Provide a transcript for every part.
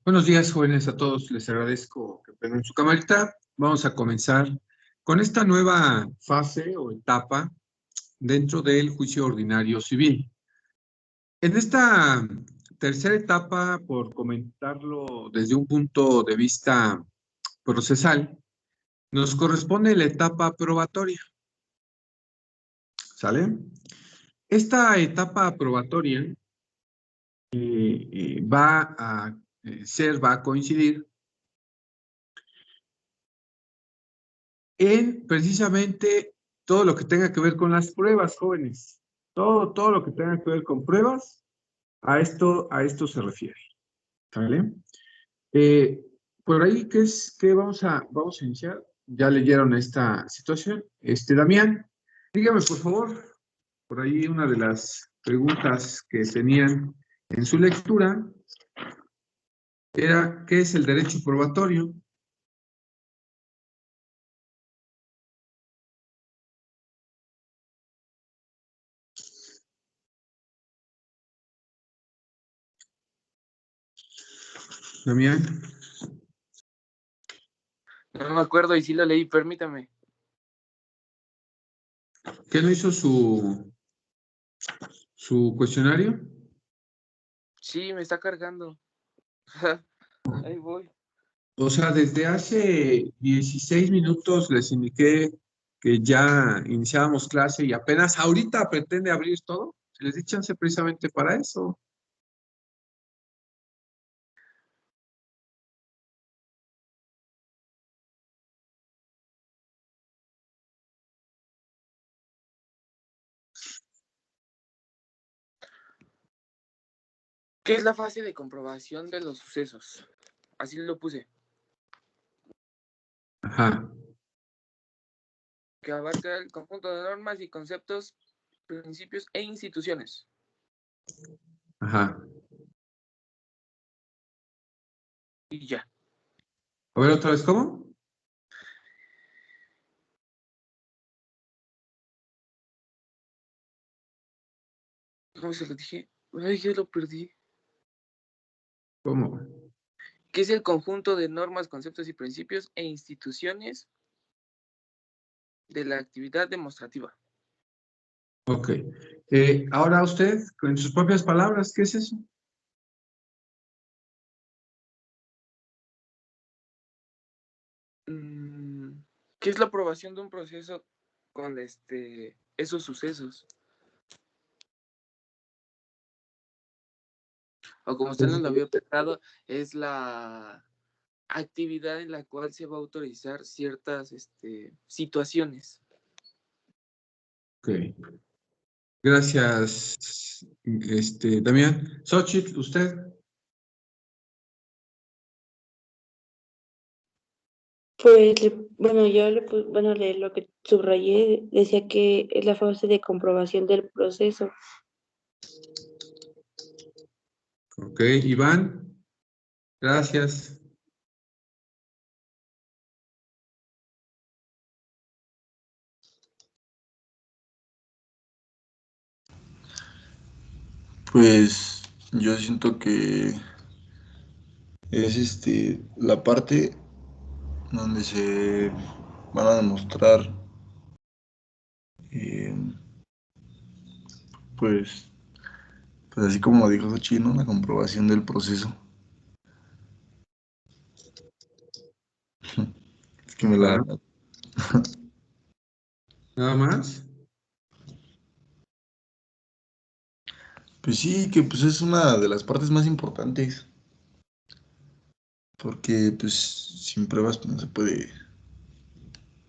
Buenos días, jóvenes, a todos. Les agradezco que prendan su camarita. Vamos a comenzar con esta nueva fase o etapa dentro del juicio ordinario civil. En esta tercera etapa, por comentarlo desde un punto de vista procesal, nos corresponde la etapa probatoria. ¿Sale? Esta etapa probatoria va a coincidir en precisamente todo lo que tenga que ver con las pruebas, jóvenes. Todo lo que tenga que ver con pruebas, a esto se refiere. ¿Sale? Por ahí, ¿qué vamos a iniciar? Ya leyeron esta situación. Damián, dígame, por favor, por ahí una de las preguntas que tenían en su lectura era, ¿qué es el derecho probatorio? Damián, No me acuerdo y sí lo leí, permítame. ¿qué no hizo su cuestionario? Sí, me está cargando. Ahí voy. O sea, desde hace 16 minutos les indiqué que ya iniciábamos clase y apenas ahorita pretende abrir todo. Les di chance precisamente para eso. ¿Qué es la fase de comprobación de los sucesos? Así lo puse. Ajá, Que abarca el conjunto de normas y conceptos, principios e instituciones. ajá. Y ya. A ver, otra vez, ¿cómo? ¿Cómo se lo dije? Ay, yo lo perdí. ¿Cómo? ¿Qué es el conjunto de normas, conceptos y principios e instituciones de la actividad demostrativa? Ok. Ahora usted, con sus propias palabras, ¿qué es eso? ¿Qué es la aprobación de un proceso con esos sucesos? O como usted nos lo había explicado, es la actividad en la cual se va a autorizar ciertas situaciones. Ok. Gracias, Damián. Xochitl, ¿usted? Pues, bueno, lo que subrayé decía que es la fase de comprobación del proceso. Ok, Iván. Gracias. Pues yo siento que es la parte donde se van a demostrar eh, pues, pues así como lo dijo Xochitl, ¿no? La comprobación del proceso. Es que me la... Ajá. ¿Nada más? Pues sí, que pues es una de las partes más importantes. Porque pues sin pruebas pues, no se puede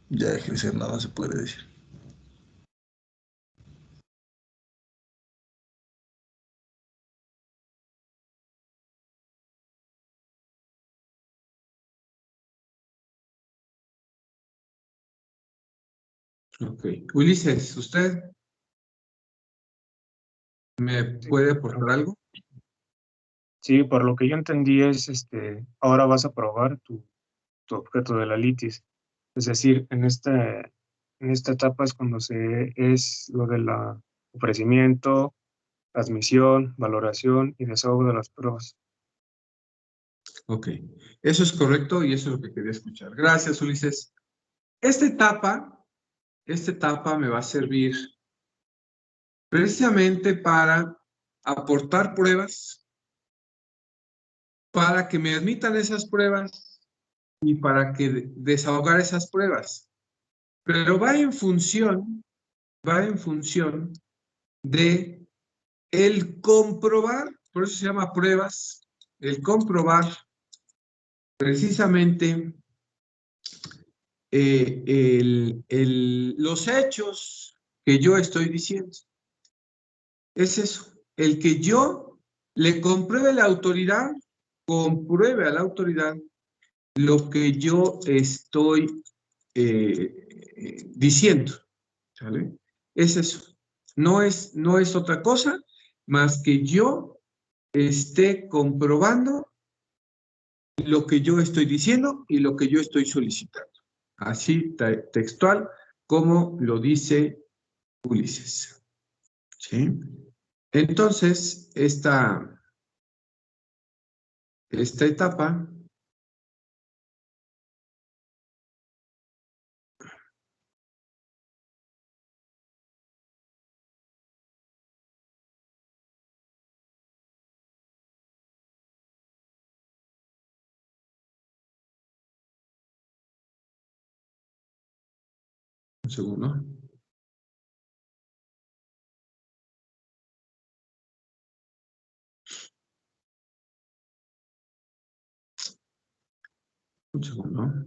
ya ejercer nada, se puede decir. Ok. Ulises, ¿usted me puede aportar algo? Sí, por lo que yo entendí es, ahora vas a probar tu objeto de la litis. Es decir, en esta etapa es cuando es lo del ofrecimiento, admisión, valoración y desahogo de las pruebas. Ok, eso es correcto y eso es lo que quería escuchar. Gracias, Ulises. Esta etapa me va a servir precisamente para aportar pruebas, para que me admitan esas pruebas y para que desahogar esas pruebas. Pero va en función de el comprobar, por eso se llama pruebas, el comprobar precisamente los hechos que yo estoy diciendo. Es eso, el que yo le compruebe a la autoridad, compruebe a la autoridad lo que yo estoy diciendo, ¿sale? Es eso, no es otra cosa más que yo esté comprobando lo que yo estoy diciendo y lo que yo estoy solicitando. Así textual como lo dice Ulises. ¿Sí? Entonces, esta etapa un segundo. Un segundo.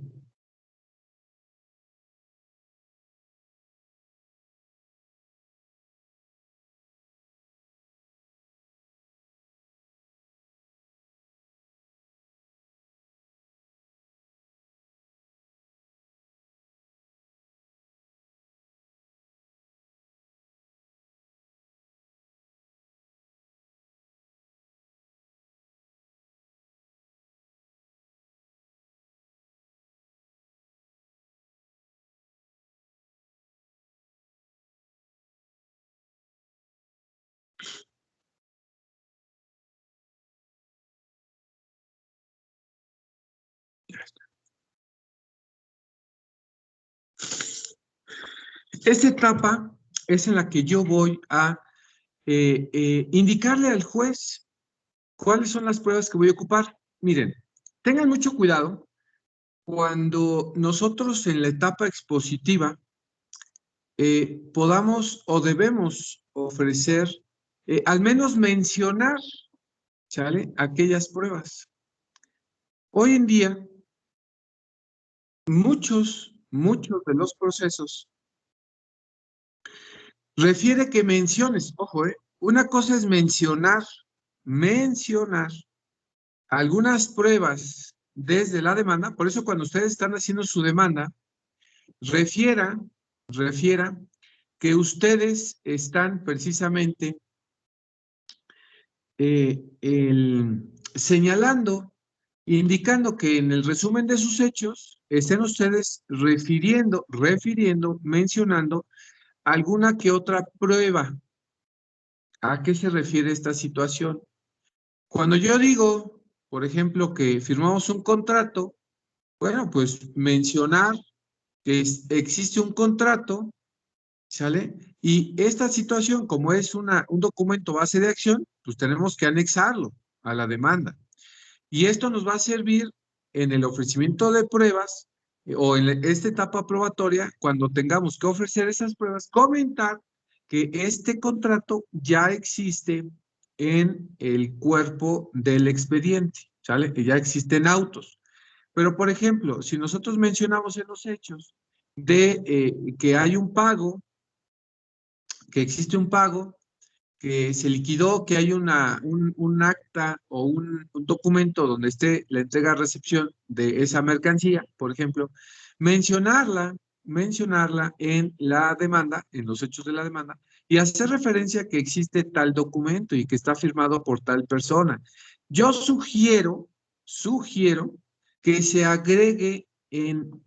Esta etapa es en la que yo voy a indicarle al juez cuáles son las pruebas que voy a ocupar. Miren, tengan mucho cuidado cuando nosotros en la etapa expositiva podamos o debemos ofrecer, al menos mencionar, ¿sale? Aquellas pruebas. Hoy en día, muchos de los procesos refiere que menciones, ojo, una cosa es mencionar algunas pruebas desde la demanda, por eso cuando ustedes están haciendo su demanda, refiera que ustedes están precisamente señalando, indicando que en el resumen de sus hechos estén ustedes refiriendo, mencionando alguna que otra prueba. ¿A qué se refiere esta situación? Cuando yo digo, por ejemplo, que firmamos un contrato, bueno, pues mencionar que existe un contrato, ¿sale? Y esta situación, como es un documento base de acción, pues tenemos que anexarlo a la demanda. Y esto nos va a servir en el ofrecimiento de pruebas o en esta etapa probatoria, cuando tengamos que ofrecer esas pruebas, comentar que este contrato ya existe en el cuerpo del expediente, ¿sale? Que ya existen autos. Pero, por ejemplo, si nosotros mencionamos en los hechos de que hay un pago, que existe un pago, que se liquidó, que hay un acta o un documento donde esté la entrega-recepción de esa mercancía, por ejemplo, mencionarla en la demanda, en los hechos de la demanda, y hacer referencia que existe tal documento y que está firmado por tal persona. Yo sugiero que se agregue en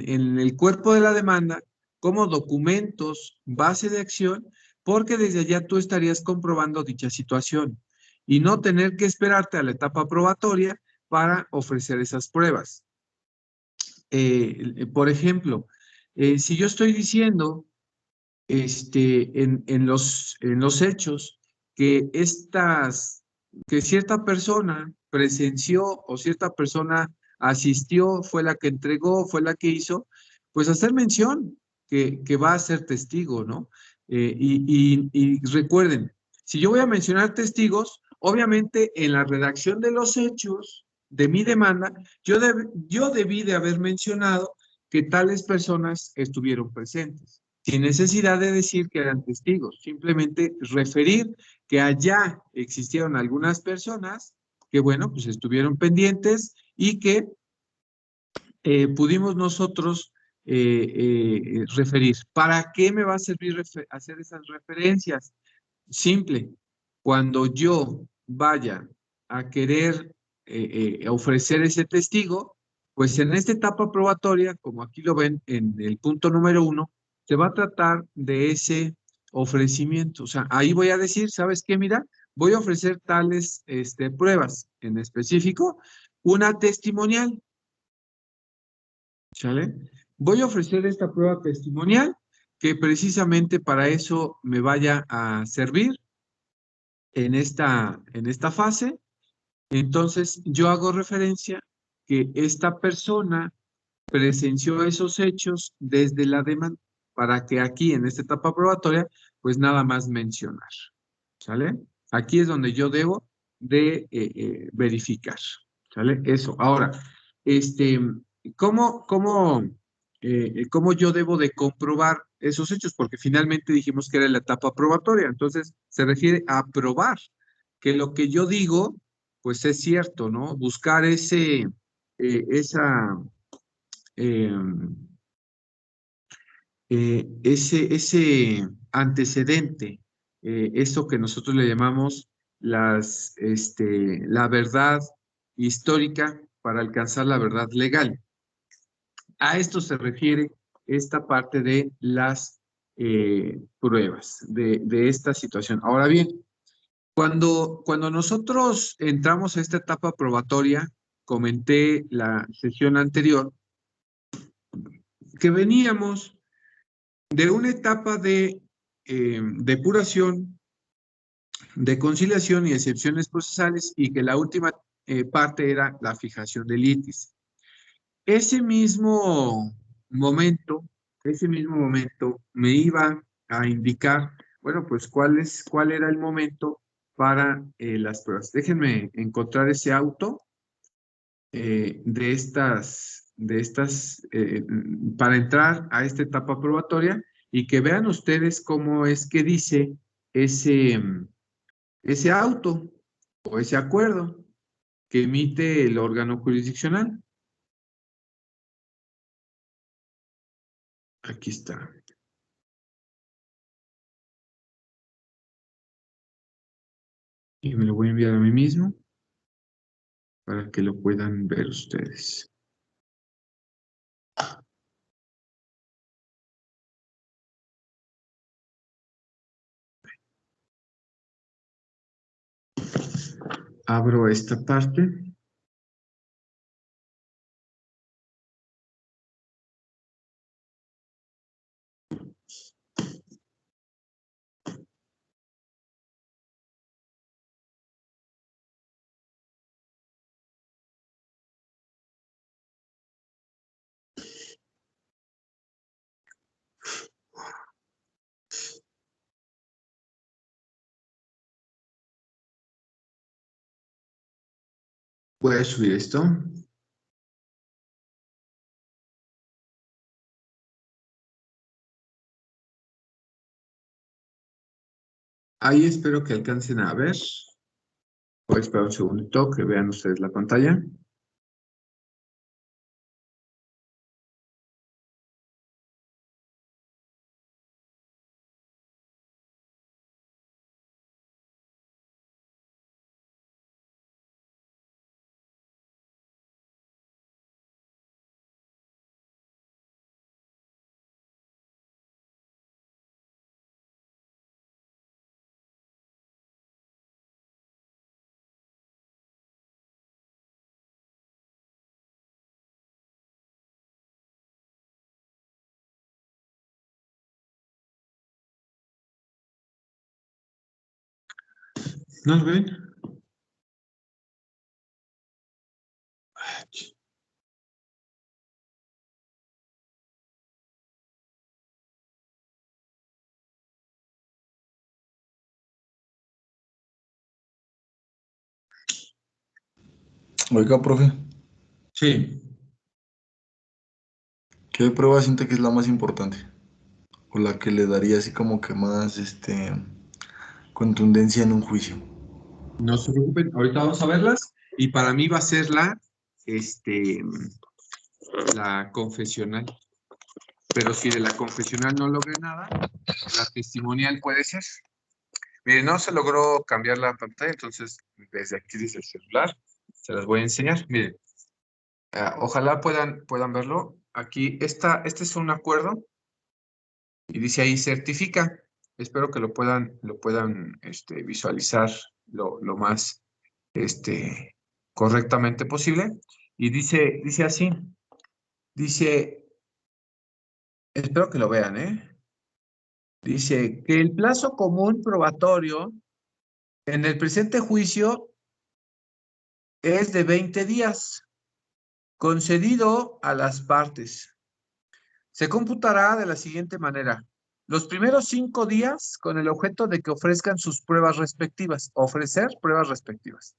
el cuerpo de la demanda como documentos, base de acción, porque desde allá tú estarías comprobando dicha situación y no tener que esperarte a la etapa probatoria para ofrecer esas pruebas. Por ejemplo, si yo estoy diciendo en los hechos que que cierta persona presenció o cierta persona asistió, fue la que entregó, fue la que hizo, pues hacer mención que va a ser testigo, ¿no? Y recuerden, si yo voy a mencionar testigos, obviamente en la redacción de los hechos de mi demanda, yo debí de haber mencionado que tales personas estuvieron presentes, sin necesidad de decir que eran testigos, simplemente referir que allá existieron algunas personas que, bueno, pues estuvieron pendientes y que pudimos nosotros referir. ¿Para qué me va a servir hacer esas referencias? Simple, cuando yo vaya a querer ofrecer ese testigo, pues en esta etapa probatoria, como aquí lo ven en el punto número 1, se va a tratar de ese ofrecimiento. O sea, ahí voy a decir, ¿sabes qué? Mira, voy a ofrecer tales pruebas, en específico, una testimonial, ¿sale? Voy a ofrecer esta prueba testimonial que precisamente para eso me vaya a servir en esta fase. Entonces, yo hago referencia que esta persona presenció esos hechos desde la demanda, para que aquí, en esta etapa probatoria, pues nada más mencionar, ¿sale? Aquí es donde yo debo de verificar, ¿sale? Eso. Ahora, este, ¿cómo yo debo de comprobar esos hechos? Porque finalmente dijimos que era la etapa probatoria, entonces se refiere a probar que lo que yo digo, pues es cierto, ¿no? Buscar esa eh, ese antecedente, eso que nosotros le llamamos la verdad histórica para alcanzar la verdad legal. A esto se refiere esta parte de las pruebas, de esta situación. Ahora bien, cuando nosotros entramos a esta etapa probatoria, comenté la sesión anterior, que veníamos de una etapa de depuración, de conciliación y excepciones procesales, y que la última parte era la fijación del litis. Ese mismo momento, ese mismo momento me iba a indicar, bueno, pues cuál era el momento para las pruebas. Déjenme encontrar ese auto para entrar a esta etapa probatoria y que vean ustedes cómo es que dice ese auto o ese acuerdo que emite el órgano jurisdiccional. Aquí está. Y me lo voy a enviar a mí mismo para que lo puedan ver ustedes. Abro esta parte. Voy a subir esto. Ahí espero que alcancen a ver. Voy a esperar un segundito que vean ustedes la pantalla. ¿No lo ven? Oiga, profe, Sí. ¿qué prueba siente que es la más importante? O la que le daría así como que más, contundencia en un juicio. No se preocupen, ahorita vamos a verlas. Y para mí va a ser la confesional. Pero si de la confesional no logré nada, la testimonial puede ser. Miren, no se logró cambiar la pantalla, entonces desde aquí, desde el celular, se las voy a enseñar. Miren, ojalá puedan verlo. Aquí, este es un acuerdo y dice ahí certifica. Espero que lo puedan visualizar lo más correctamente posible. Y dice así, dice, espero que lo vean, dice que el plazo común probatorio en el presente juicio es de 20 días, concedido a las partes. Se computará de la siguiente manera. Los primeros 5 días con el objeto de que ofrezcan sus pruebas respectivas, ofrecer pruebas respectivas.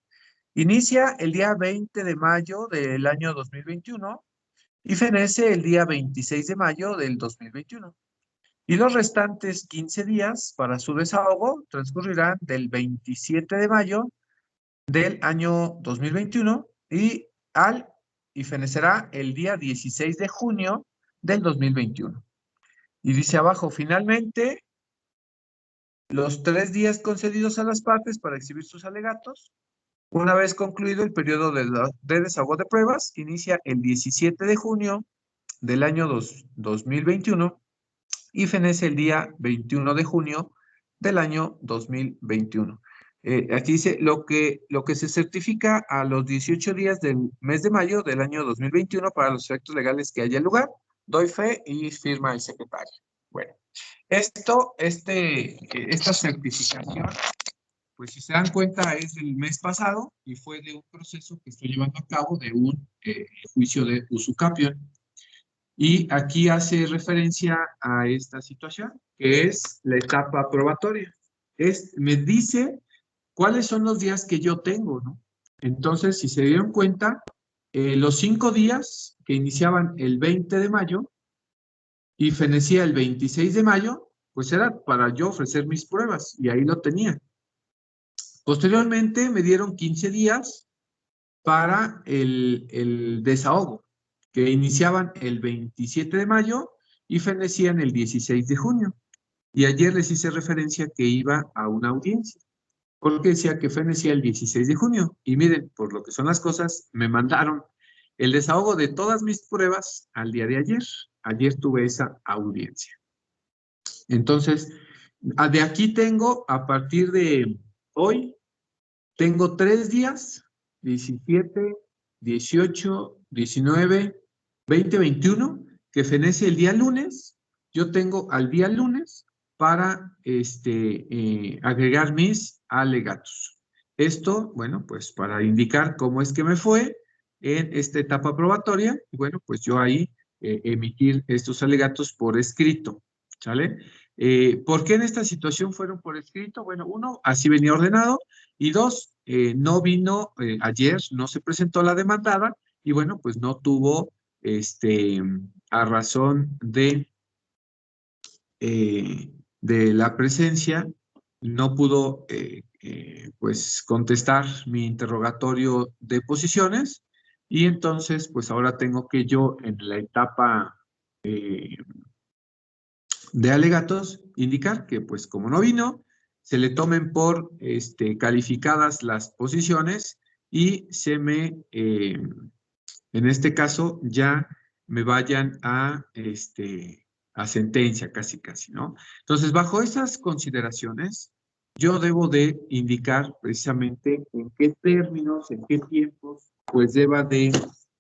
Inicia el día 20 de mayo del año 2021 y fenece el día 26 de mayo del 2021. Y los restantes 15 días para su desahogo transcurrirán del 27 de mayo del año 2021 y fenecerá el día 16 de junio del 2021. Y dice abajo, finalmente, los 3 días concedidos a las partes para exhibir sus alegatos. Una vez concluido el periodo de desahogo de pruebas, inicia el 17 de junio del año 2021 y fenece el día 21 de junio del año 2021. Aquí dice lo que se certifica a los 18 días del mes de mayo del año 2021 para los efectos legales que haya lugar. Doy fe y firma el secretario. Bueno, esta certificación, pues si se dan cuenta, es del mes pasado y fue de un proceso que estoy llevando a cabo de un juicio de usucapión. Y aquí hace referencia a esta situación, que es la etapa probatoria. Me dice cuáles son los días que yo tengo, ¿no? Entonces, si se dieron cuenta, los 5 días que iniciaban el 20 de mayo y fenecía el 26 de mayo, pues era para yo ofrecer mis pruebas, y ahí lo tenía. Posteriormente me dieron 15 días para el desahogo, que iniciaban el 27 de mayo y fenecían el 16 de junio. Y ayer les hice referencia que iba a una audiencia, porque decía que fenecía el 16 de junio. Y miren, por lo que son las cosas, me mandaron el desahogo de todas mis pruebas al día de ayer. Ayer tuve esa audiencia. Entonces, de aquí tengo, a partir de hoy, tengo 3 días, 17, 18, 19, 20, 21, que fenece el día lunes. Yo tengo al día lunes para agregar mis alegatos. Esto, bueno, pues para indicar cómo es que me fue en esta etapa probatoria. Y bueno, pues yo ahí emitir estos alegatos por escrito, ¿sale? ¿Por qué en esta situación fueron por escrito? Bueno, uno, así venía ordenado, y dos, no vino ayer, no se presentó la demandada, y bueno, pues no tuvo, a razón de la presencia, no pudo, pues, contestar mi interrogatorio de posiciones, y entonces, pues ahora tengo que yo, en la etapa de alegatos, indicar que, pues, como no vino, se le tomen por calificadas las posiciones y en este caso, ya me vayan a sentencia, casi, ¿no? Entonces, bajo esas consideraciones, yo debo de indicar precisamente en qué términos, en qué tiempos, pues deba de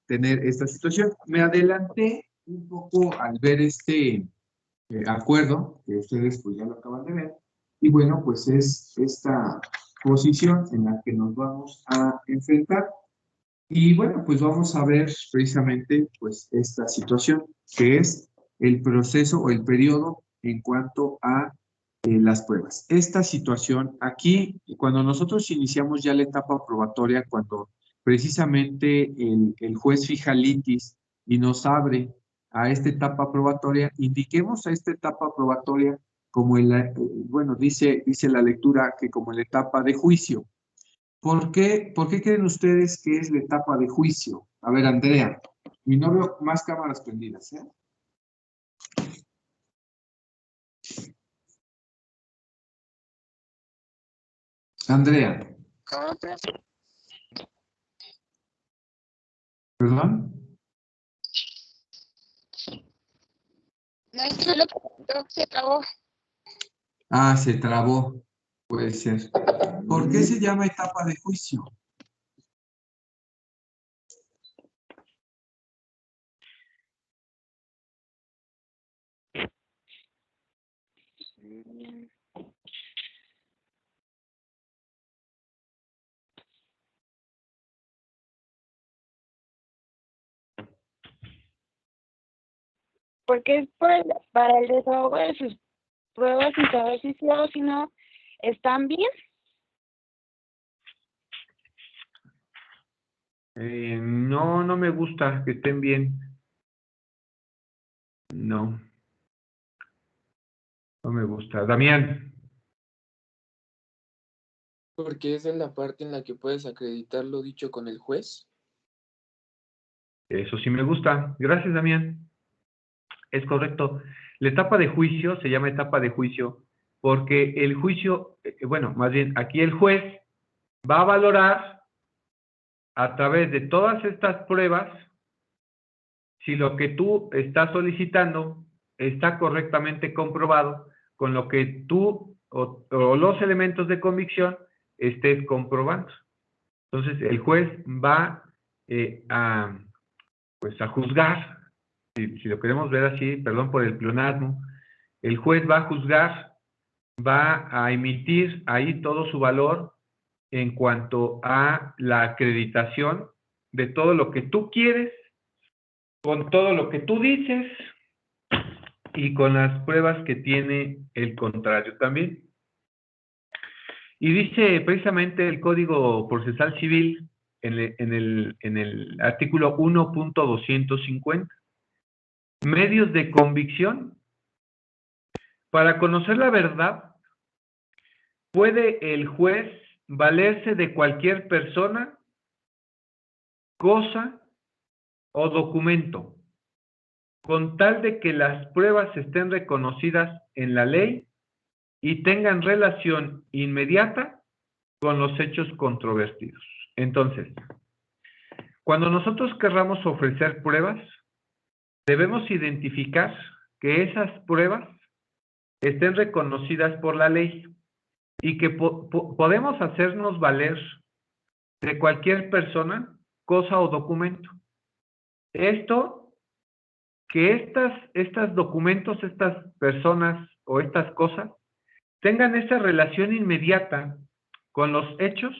tener esta situación. Me adelanté un poco al ver acuerdo, que ustedes pues ya lo acaban de ver, y bueno, pues es posición en la que nos vamos a enfrentar. Y bueno, pues vamos a ver precisamente pues esta situación, que es el proceso o el periodo en cuanto a las pruebas. Esta situación aquí, cuando nosotros iniciamos ya la etapa probatoria, cuando precisamente el juez fija litis y nos abre a esta etapa probatoria, indiquemos a esta etapa probatoria como bueno, dice la lectura que como la etapa de juicio. ¿Por qué creen ustedes que es la etapa de juicio? A ver, Andrea, y no veo más cámaras prendidas, ¿eh? Andrea. ¿Perdón? No, solo se acabó. Ah, se trabó. Puede ser. ¿Por qué se llama etapa de juicio? Porque es para el desahogo de sus pruebas y saber si sí o si no están bien. No, no me gusta que estén bien. No, no me gusta. Damián. Porque es en la parte en la que puedes acreditar lo dicho con el juez. Eso sí me gusta. Gracias, Damián. Es correcto. La etapa de juicio se llama etapa de juicio porque el juicio, bueno, más bien aquí el juez va a valorar a través de todas estas pruebas si lo que tú estás solicitando está correctamente comprobado con lo que tú o los elementos de convicción estés comprobando. Entonces, el juez va pues a juzgar, si lo queremos ver así, perdón por el pleonasmo, el juez va a juzgar, va a emitir ahí todo su valor en cuanto a la acreditación de todo lo que tú quieres, con todo lo que tú dices y con las pruebas que tiene el contrario también. Y dice precisamente el Código Procesal Civil en el artículo 1.250, medios de convicción. Para conocer la verdad, puede el juez valerse de cualquier persona, cosa o documento, con tal de que las pruebas estén reconocidas en la ley y tengan relación inmediata con los hechos controvertidos. Entonces, cuando nosotros querramos ofrecer pruebas, debemos identificar que esas pruebas estén reconocidas por la ley y que podemos hacernos valer de cualquier persona, cosa o documento. Esto, que estos documentos, estas personas o estas cosas tengan esa relación inmediata con los hechos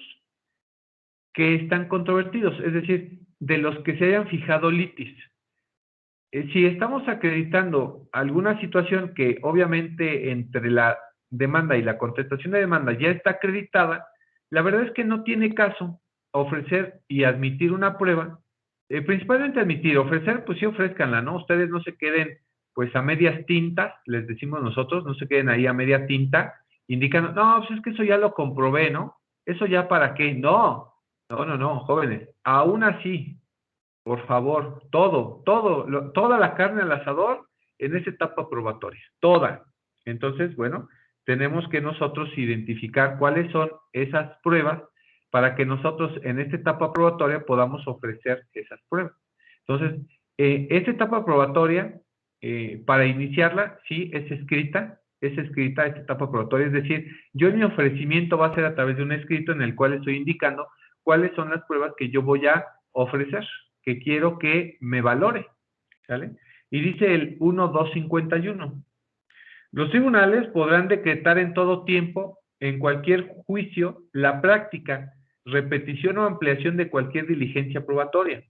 que están controvertidos, es decir, de los que se hayan fijado litis. Si estamos acreditando alguna situación que obviamente entre la demanda y la contestación de demanda ya está acreditada, la verdad es que no tiene caso ofrecer y admitir una prueba, principalmente admitir, ofrecer, pues sí ofrézcanla, ¿no? Ustedes no se queden pues a medias tintas, les decimos nosotros, no se queden ahí a media tinta, indican, no, pues es que eso ya lo comprobé, ¿no? ¿Eso ya para qué? No, jóvenes, aún así, por favor, toda la carne al asador en esa etapa probatoria, toda. Entonces, bueno, tenemos que nosotros identificar cuáles son esas pruebas para que nosotros en esta etapa probatoria podamos ofrecer esas pruebas. Entonces, esta etapa probatoria, para iniciarla, sí, es escrita esta etapa probatoria, es decir, yo en mi ofrecimiento va a ser a través de un escrito en el cual estoy indicando cuáles son las pruebas que yo voy a ofrecer, que quiero que me valore, ¿sale? Y dice el 1.251, los tribunales podrán decretar en todo tiempo en cualquier juicio la práctica, repetición o ampliación de cualquier diligencia probatoria,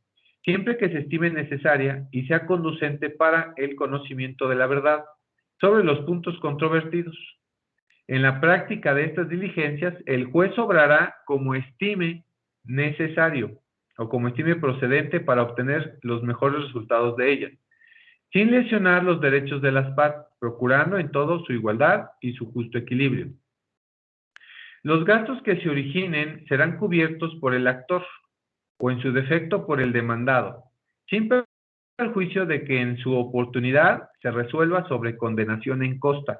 siempre que se estime necesaria y sea conducente para el conocimiento de la verdad sobre los puntos controvertidos. En la práctica de estas diligencias, el juez obrará como estime necesario o como estime procedente para obtener los mejores resultados de ellas, sin lesionar los derechos de las partes, procurando en todo su igualdad y su justo equilibrio. Los gastos que se originen serán cubiertos por el actor o en su defecto por el demandado, sin perjuicio de que en su oportunidad se resuelva sobre condenación en costas.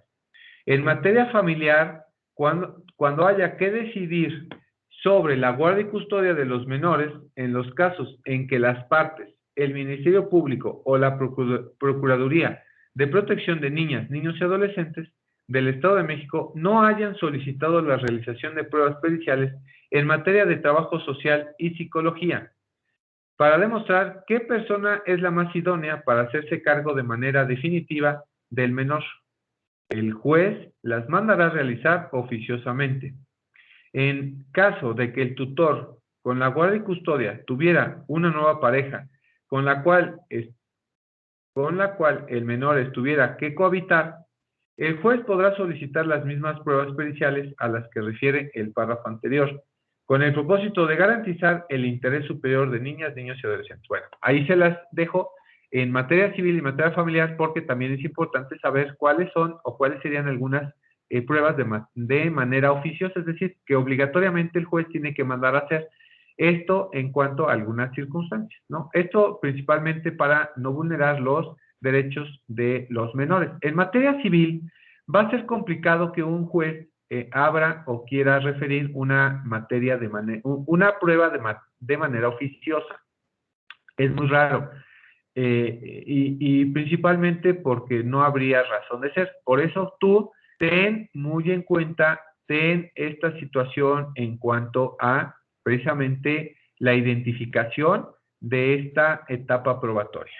En materia familiar, cuando haya que decidir sobre la guardia y custodia de los menores, en los casos en que las partes, el Ministerio Público o la Procuraduría de Protección de Niñas, Niños y Adolescentes del Estado de México no hayan solicitado la realización de pruebas periciales en materia de trabajo social y psicología, para demostrar qué persona es la más idónea para hacerse cargo de manera definitiva del menor. El juez las mandará a realizar oficiosamente. En caso de que el tutor con la guardia y custodia tuviera una nueva pareja con la cual el menor estuviera que cohabitar, el juez podrá solicitar las mismas pruebas periciales a las que refiere el párrafo anterior, con el propósito de garantizar el interés superior de niñas, niños y adolescentes. Bueno, ahí se las dejo en materia civil y materia familiar, porque también es importante saber cuáles son o cuáles serían algunas pruebas de manera oficiosa, es decir, que obligatoriamente el juez tiene que mandar a hacer esto en cuanto a algunas circunstancias, ¿no? Esto principalmente para no vulnerar los derechos de los menores. En materia civil, va a ser complicado que un juez abra o quiera referir una materia una prueba de manera oficiosa. Es muy raro. Y principalmente porque no habría razón de ser. Por eso tú ten muy en cuenta, ten esta situación en cuanto a precisamente la identificación de esta etapa probatoria.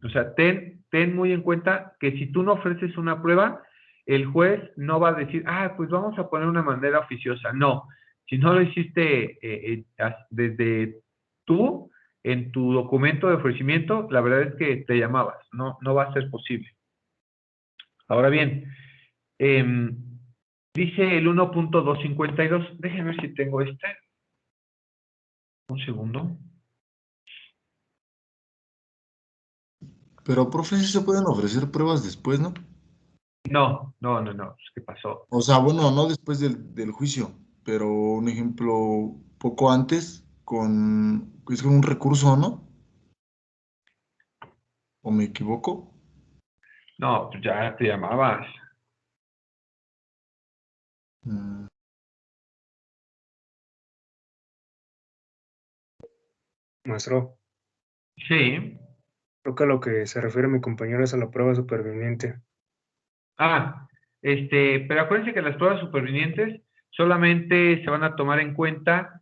O sea, ten muy en cuenta que si tú no ofreces una prueba, el juez no va a decir, pues vamos a poner una manera oficiosa. No, si no lo hiciste desde tú, en tu documento de ofrecimiento, la verdad es que te llamabas, no va a ser posible. Ahora bien, dice el 1.252, déjenme ver si tengo un segundo. Pero, profe, sí se pueden ofrecer pruebas después, ¿no? No, ¿qué pasó? O sea, bueno, no después del juicio, pero un ejemplo poco antes es con un recurso, ¿no? ¿O me equivoco? No, pues ya te llamabas. Mm, Maestro, Sí. creo que a lo que se refiere mi compañero es a la prueba superviniente. Pero acuérdense que las pruebas supervinientes solamente se van a tomar en cuenta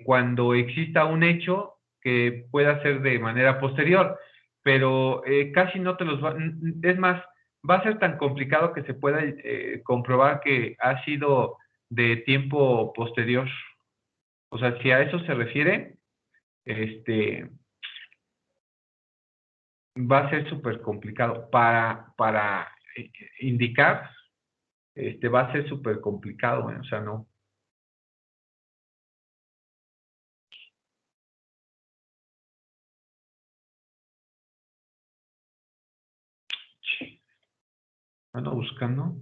cuando exista un hecho que pueda ser de manera posterior, pero casi no te los va, es más, va a ser tan complicado que se pueda comprobar que ha sido de tiempo posterior. O sea, si a eso se refiere, va a ser súper complicado para indicar. Va a ser súper complicado, o sea, no. Ando buscando.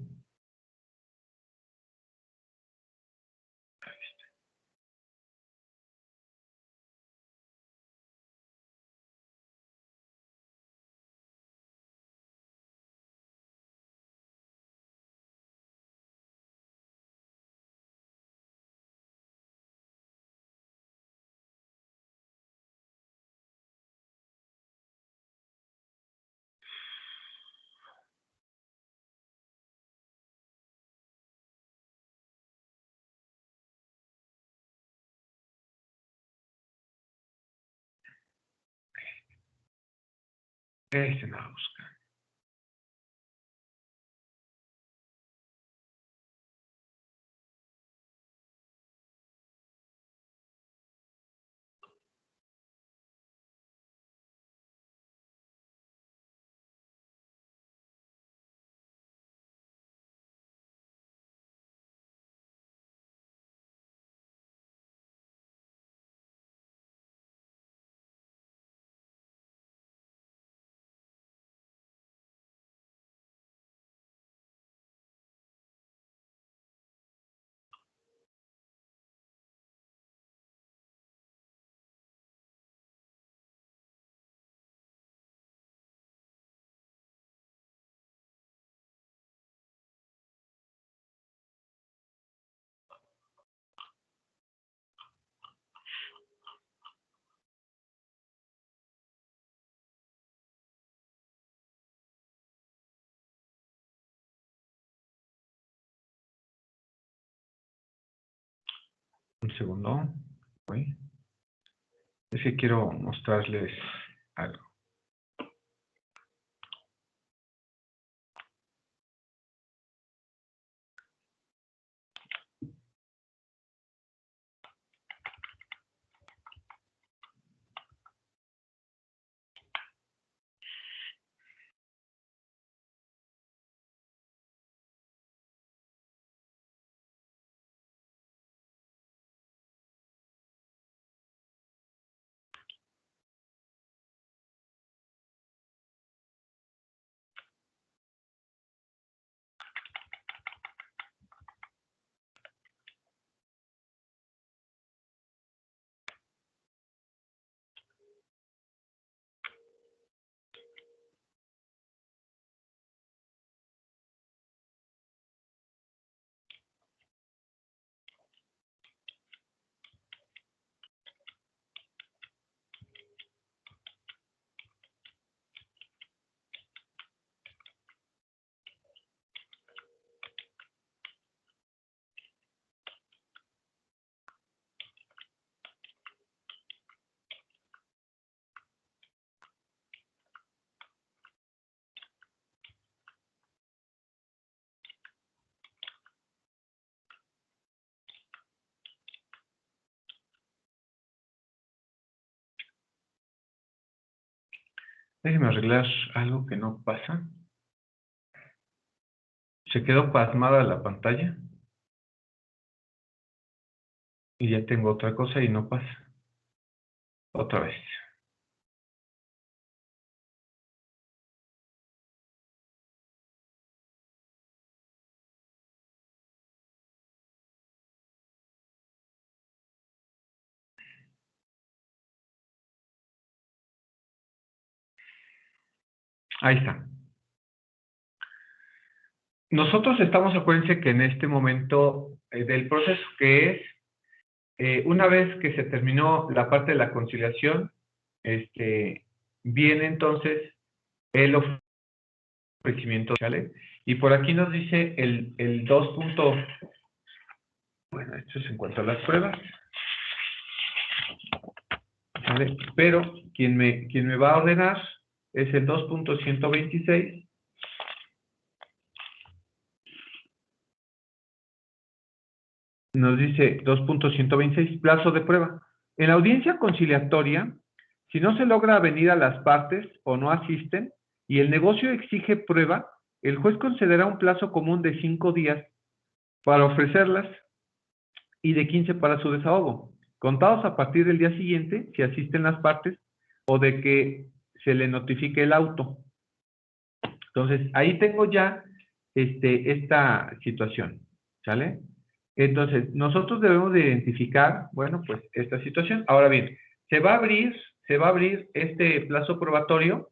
No busca. Un segundo. Uy. Es que quiero mostrarles algo. Déjenme arreglar algo que no pasa. Se quedó pasmada la pantalla. Y ya tengo otra cosa y no pasa. Otra vez. Ahí está. Nosotros estamos, acuérdense que en este momento del proceso, que es, una vez que se terminó la parte de la conciliación, viene entonces el ofrecimiento, ¿vale? Y por aquí nos dice el 2. Bueno, esto es en cuanto a las pruebas. ¿Vale? Pero quien me va a ordenar es el 2.126. Nos dice 2.126, plazo de prueba. En la audiencia conciliatoria, si no se logra venir a las partes o no asisten y el negocio exige prueba, el juez concederá un plazo común de 5 días para ofrecerlas y de 15 para su desahogo, contados a partir del día siguiente, si asisten las partes, o de que se le notifique el auto. Entonces, ahí tengo ya esta situación, ¿sale? Entonces, nosotros debemos de identificar, bueno, pues esta situación. Ahora bien, se va a abrir este plazo probatorio,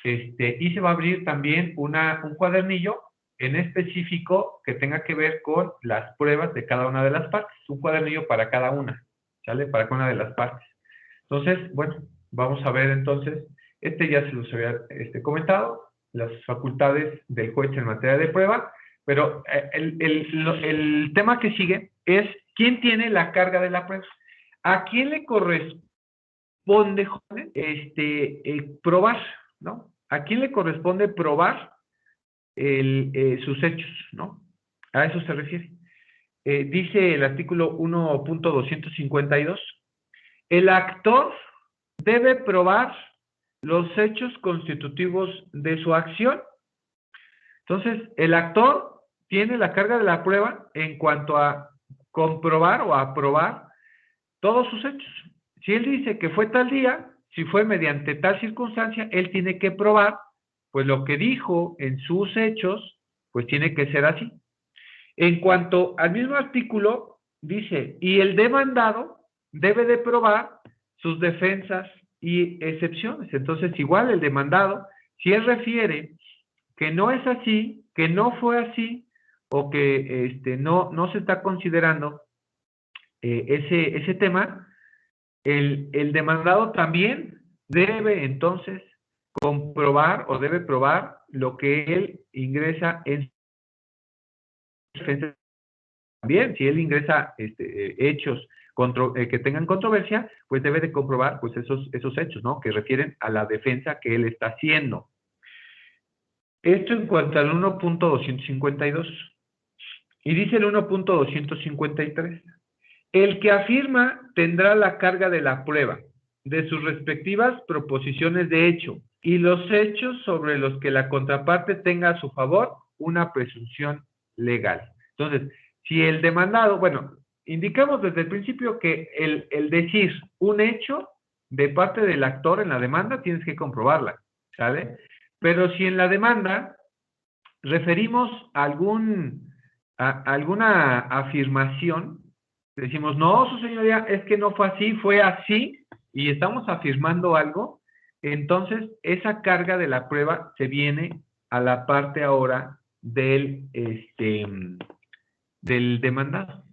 y se va a abrir también un cuadernillo en específico que tenga que ver con las pruebas de cada una de las partes, un cuadernillo para cada una, ¿sale? Para cada una de las partes. Entonces, bueno, vamos a ver entonces, ya se los había comentado, las facultades del juez en materia de prueba, pero el tema que sigue es quién tiene la carga de la prueba. ¿A quién le corresponde, jóvenes, probar, ¿no? ¿A quién le corresponde probar sus hechos, ¿no? A eso se refiere. Dice el artículo 1.252, el actor debe probar los hechos constitutivos de su acción. Entonces, el actor tiene la carga de la prueba en cuanto a comprobar o a probar todos sus hechos. Si él dice que fue tal día, si fue mediante tal circunstancia, él tiene que probar, pues lo que dijo en sus hechos, pues tiene que ser así. En cuanto al mismo artículo, dice, y el demandado debe de probar sus defensas y excepciones. Entonces, igual el demandado, si él refiere que no es así, que no fue así, o que no se está considerando ese tema, el demandado también debe entonces comprobar o debe probar lo que él ingresa en defensa. También, si él ingresa hechos que tengan controversia, pues debe de comprobar pues esos hechos, ¿no? Que refieren a la defensa que él está haciendo. Esto en cuanto al 1.252. Y dice el 1.253. El que afirma tendrá la carga de la prueba de sus respectivas proposiciones de hecho y los hechos sobre los que la contraparte tenga a su favor una presunción legal. Entonces, si el demandado, bueno, indicamos desde el principio que el decir un hecho de parte del actor en la demanda tienes que comprobarla, ¿sale? Pero si en la demanda referimos a alguna afirmación, decimos, no, su señoría, es que no fue así, fue así, y estamos afirmando algo, entonces esa carga de la prueba se viene a la parte ahora del demandado,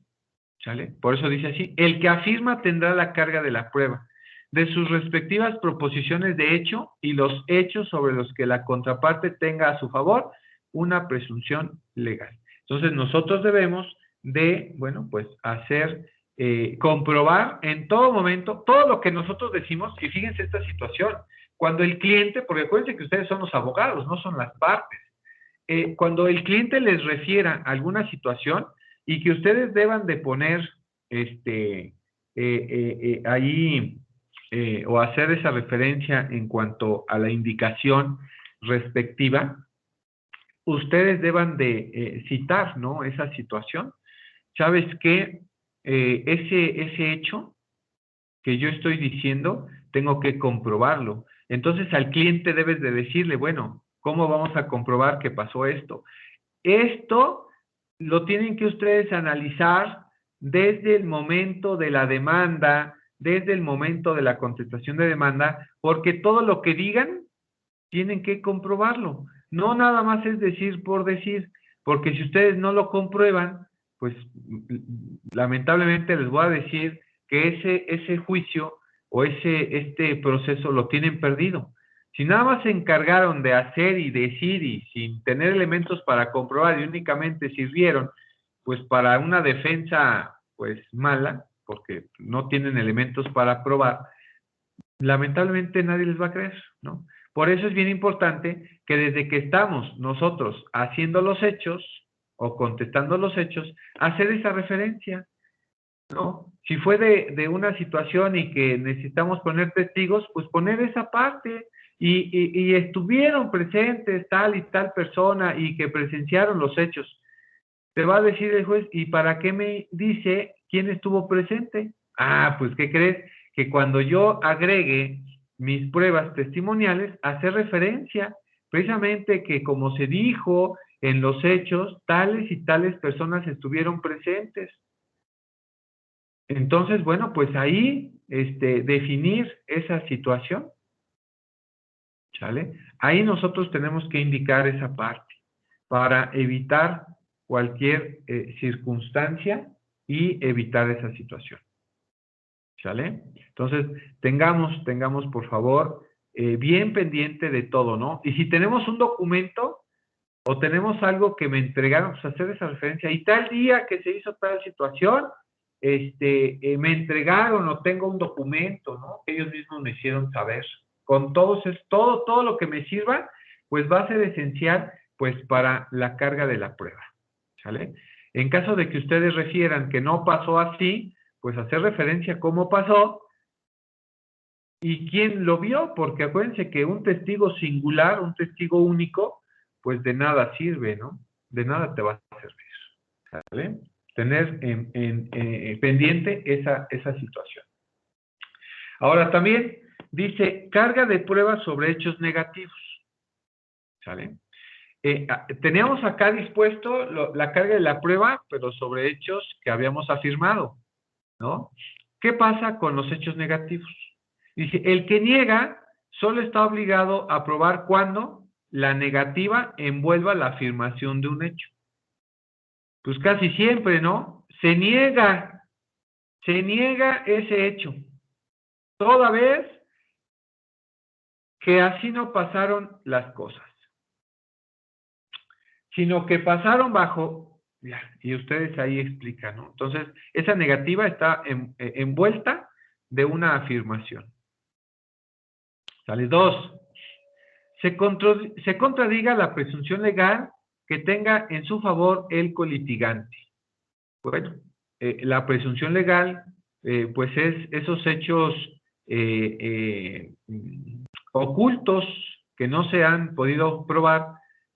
¿sale? Por eso dice así, el que afirma tendrá la carga de la prueba de sus respectivas proposiciones de hecho y los hechos sobre los que la contraparte tenga a su favor una presunción legal. Entonces nosotros debemos de, bueno, pues hacer, comprobar en todo momento todo lo que nosotros decimos. Y fíjense esta situación, cuando el cliente, porque acuérdense que ustedes son los abogados, no son las partes, cuando el cliente les refiera alguna situación y que ustedes deban de poner ahí o hacer esa referencia en cuanto a la indicación respectiva, ustedes deban de citar, ¿no? Esa situación. ¿Sabes qué? Ese hecho que yo estoy diciendo, tengo que comprobarlo. Entonces al cliente debes de decirle, bueno, ¿cómo vamos a comprobar que pasó esto? Esto lo tienen que ustedes analizar desde el momento de la demanda, desde el momento de la contestación de demanda, porque todo lo que digan, tienen que comprobarlo. No nada más es decir por decir, porque si ustedes no lo comprueban, pues lamentablemente les voy a decir que ese juicio o este proceso lo tienen perdido. Si nada más se encargaron de hacer y decir y sin tener elementos para comprobar y únicamente sirvieron pues para una defensa pues mala, porque no tienen elementos para probar, lamentablemente nadie les va a creer, ¿no? Por eso es bien importante que desde que estamos nosotros haciendo los hechos o contestando los hechos, hacer esa referencia, ¿no? Si fue de una situación y que necesitamos poner testigos, pues poner esa parte y estuvieron presentes tal y tal persona y que presenciaron los hechos. Te va a decir el juez, ¿y para qué me dice quién estuvo presente? Ah, pues ¿qué crees? Que cuando yo agregue mis pruebas testimoniales, hace referencia precisamente que como se dijo en los hechos, tales y tales personas estuvieron presentes. Entonces, bueno, pues ahí definir esa situación, ¿sale? Ahí nosotros tenemos que indicar esa parte para evitar cualquier circunstancia y evitar esa situación. ¿Sale? Entonces, tengamos por favor bien pendiente de todo, ¿no? Y si tenemos un documento o tenemos algo que me entregaron, pues hacer esa referencia. Y tal día que se hizo tal situación, me entregaron o tengo un documento, ¿no? Que ellos mismos me hicieron saber. Con todo lo que me sirva, pues va a ser esencial, pues, para la carga de la prueba. ¿Sale? En caso de que ustedes refieran que no pasó así, pues hacer referencia a cómo pasó y quién lo vio, porque acuérdense que un testigo singular, un testigo único, pues de nada sirve, ¿no? De nada te va a servir, ¿sale? Tener pendiente esa situación. Ahora también dice, carga de pruebas sobre hechos negativos, ¿sale? Teníamos acá dispuesto la carga de la prueba, pero sobre hechos que habíamos afirmado, ¿no? ¿Qué pasa con los hechos negativos? Dice, el que niega solo está obligado a probar cuando la negativa envuelva la afirmación de un hecho. Pues casi siempre, ¿no? Se niega ese hecho, toda vez que así no pasaron las cosas, sino que pasaron bajo Ya, y ustedes ahí explican, ¿no? Entonces, esa negativa está envuelta de una afirmación. Sale 2. Se contradiga la presunción legal que tenga en su favor el colitigante. Bueno, la presunción legal, pues es esos hechos ocultos que no se han podido probar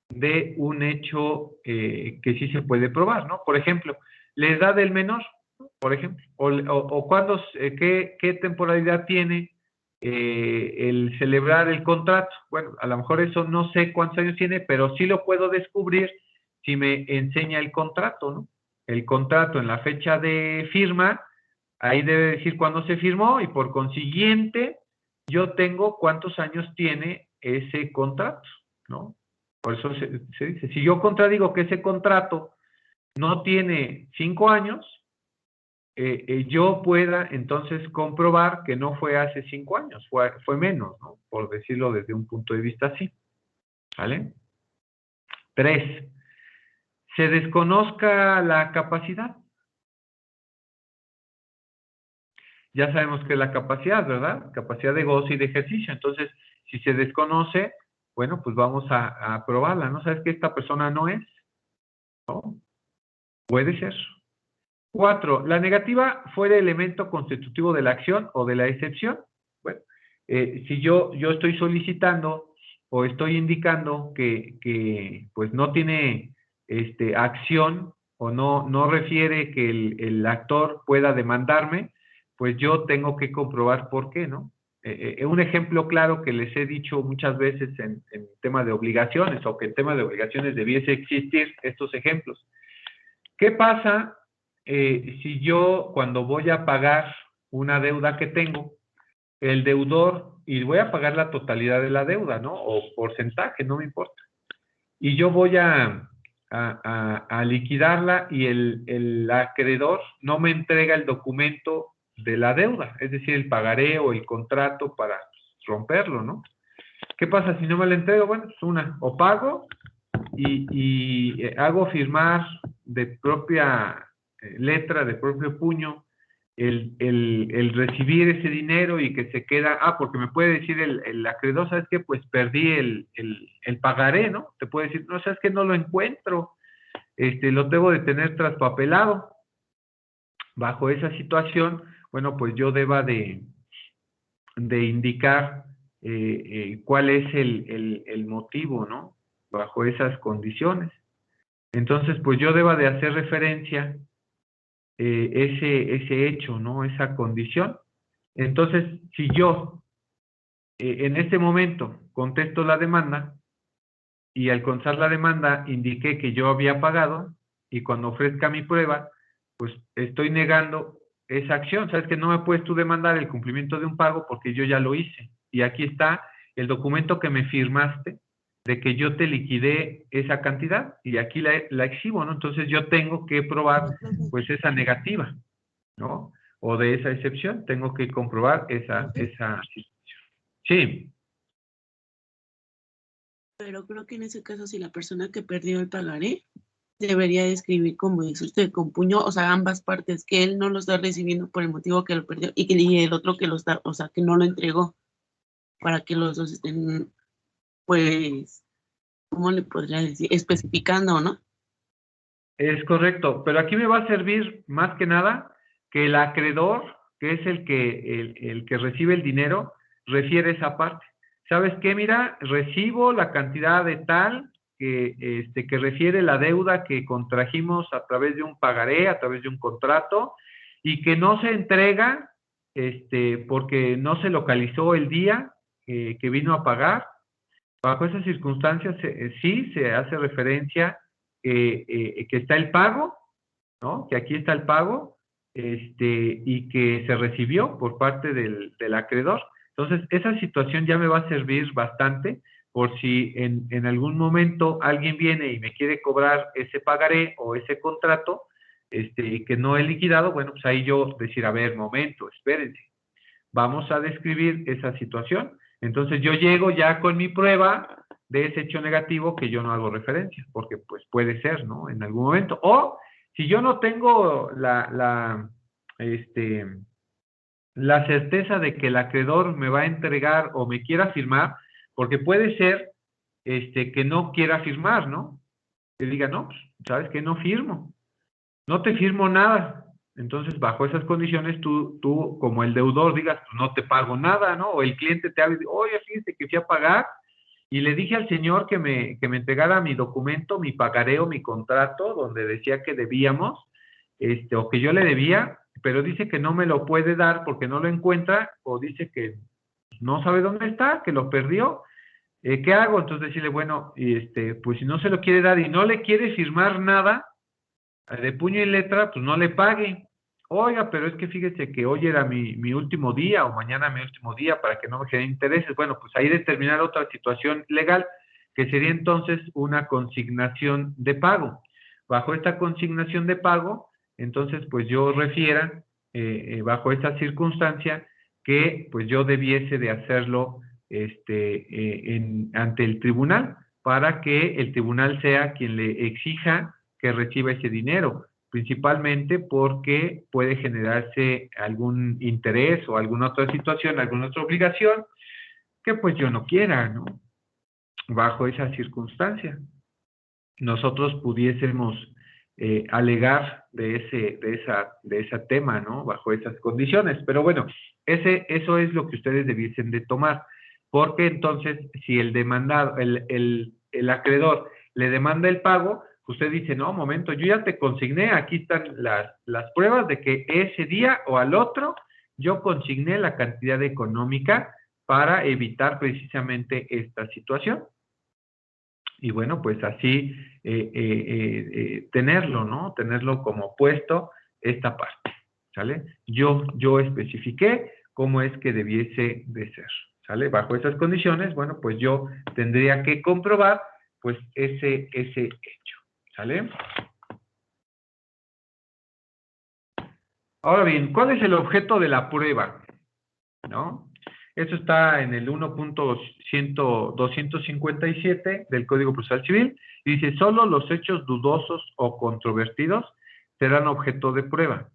de un hecho que sí se puede probar, ¿no? Por ejemplo, la edad del menor, por ejemplo, o cuándo, qué temporalidad tiene el celebrar el contrato. Bueno, a lo mejor eso no sé cuántos años tiene, pero sí lo puedo descubrir si me enseña el contrato, ¿no? El contrato en la fecha de firma, ahí debe decir cuándo se firmó y por consiguiente yo tengo cuántos años tiene ese contrato, ¿no? Por eso se dice, si yo contradigo que ese contrato no tiene 5 años, yo pueda entonces comprobar que no fue hace 5 años, fue menos, ¿no? Por decirlo desde un punto de vista así, ¿vale? 3. Se desconozca la capacidad. Ya sabemos que es la capacidad, ¿verdad? Capacidad de goce y de ejercicio. Entonces, si se desconoce, bueno, pues vamos a probarla, ¿no? ¿Sabes que esta persona no es? ¿No? Puede ser. 4. La negativa fuera elemento constitutivo de la acción o de la excepción. Bueno, si yo estoy solicitando o estoy indicando que pues no tiene acción o no refiere que el actor pueda demandarme, pues yo tengo que comprobar por qué, ¿no? Un ejemplo claro que les he dicho muchas veces en tema de obligaciones o que en tema de obligaciones debiese existir estos ejemplos. ¿Qué pasa si yo cuando voy a pagar una deuda que tengo, el deudor, y voy a pagar la totalidad de la deuda, ¿no? O porcentaje, no me importa. Y yo voy a liquidarla y el acreedor no me entrega el documento de la deuda, es decir, el pagaré o el contrato para romperlo, ¿no? ¿Qué pasa si no me lo entrego? Bueno, pues o pago y hago firmar de propia letra, de propio puño, el recibir ese dinero y que se queda, porque me puede decir el acreedor, ¿sabes qué? Pues perdí el pagaré, ¿no? Te puede decir, no, ¿sabes qué? No lo encuentro, lo debo de tener traspapelado. Bajo esa situación, bueno, pues yo deba de indicar cuál es el motivo, ¿no? Bajo esas condiciones. Entonces, pues yo deba de hacer referencia ese hecho, ¿no? Esa condición. Entonces, si yo en este momento contesto la demanda y al contestar la demanda indiqué que yo había pagado y cuando ofrezca mi prueba, pues estoy negando esa acción. Sabes que no me puedes tú demandar el cumplimiento de un pago porque yo ya lo hice. Y aquí está el documento que me firmaste de que yo te liquidé esa cantidad y aquí la exhibo, ¿no? Entonces yo tengo que probar pues esa negativa, ¿no? O de esa excepción, tengo que comprobar esa situación. Sí. Pero creo que en ese caso, si la persona que perdió el pagaré debería escribir como decirte con puño, o sea, ambas partes, que él no lo está recibiendo por el motivo que lo perdió y el otro que lo está, o sea, que no lo entregó, para que los dos estén, pues, ¿cómo le podría decir? Especificando, ¿no? Es correcto, pero aquí me va a servir más que nada que el acreedor, que es el que recibe el dinero, refiere esa parte. ¿Sabes qué? Mira, recibo la cantidad de tal que refiere la deuda que contrajimos a través de un pagaré, a través de un contrato, y que no se entrega porque no se localizó el día que vino a pagar. Bajo esas circunstancias sí se hace referencia que está el pago, ¿no? Que aquí está el pago y que se recibió por parte del acreedor. Entonces, esa situación ya me va a servir bastante por si en algún momento alguien viene y me quiere cobrar ese pagaré o ese contrato que no he liquidado, bueno, pues ahí yo decir, a ver, momento, espérense, vamos a describir esa situación. Entonces yo llego ya con mi prueba de ese hecho negativo que yo no hago referencia, porque pues puede ser, ¿no? En algún momento. O si yo no tengo la certeza de que el acreedor me va a entregar o me quiera firmar, porque puede ser que no quiera firmar, ¿no? Que diga, no, pues, ¿sabes qué? No firmo. No te firmo nada. Entonces, bajo esas condiciones, tú como el deudor digas, pues no te pago nada, ¿no? O el cliente te habla y dice, oye, fíjate que fui a pagar y le dije al señor que me entregara mi documento, mi pagaré o mi contrato, donde decía que debíamos, o que yo le debía, pero dice que no me lo puede dar porque no lo encuentra, o dice que no sabe dónde está, que lo perdió. ¿Qué hago? Entonces decirle, bueno, pues si no se lo quiere dar y no le quiere firmar nada, de puño y letra, pues no le pague. Oiga, pero es que fíjese que hoy era mi último día o mañana mi último día para que no me genere intereses. Bueno, pues ahí determinar otra situación legal, que sería entonces una consignación de pago. Bajo esta consignación de pago, entonces pues yo refiera, bajo esta circunstancia, que pues yo debiese de hacerlo ante el tribunal, para que el tribunal sea quien le exija que reciba ese dinero, principalmente porque puede generarse algún interés o alguna otra situación, alguna otra obligación que pues yo no quiera, ¿no? Bajo esa circunstancia, nosotros pudiésemos alegar de ese tema, ¿no? Bajo esas condiciones. Pero bueno, eso es lo que ustedes debiesen de tomar, porque entonces si el demandado, el acreedor le demanda el pago, usted dice, no, momento, yo ya te consigné, aquí están las pruebas de que ese día o al otro yo consigné la cantidad económica para evitar precisamente esta situación. Y bueno, pues así tenerlo, ¿no? Tenerlo como puesto esta parte, ¿sale? Yo especifiqué cómo es que debiese de ser, ¿sale? Bajo esas condiciones, bueno, pues yo tendría que comprobar, pues, ese hecho, ¿sale? Ahora bien, ¿cuál es el objeto de la prueba? ¿No? Esto está en el 1.257 del Código Procesal Civil. Dice, solo los hechos dudosos o controvertidos serán objeto de prueba.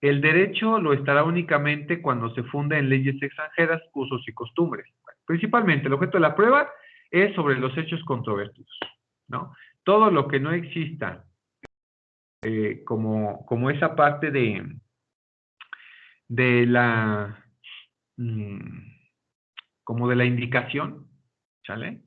El derecho lo estará únicamente cuando se funde en leyes extranjeras, usos y costumbres. Principalmente, el objeto de la prueba es sobre los hechos controvertidos, ¿no? Todo lo que no exista como esa parte de la como de la indicación, ¿sale?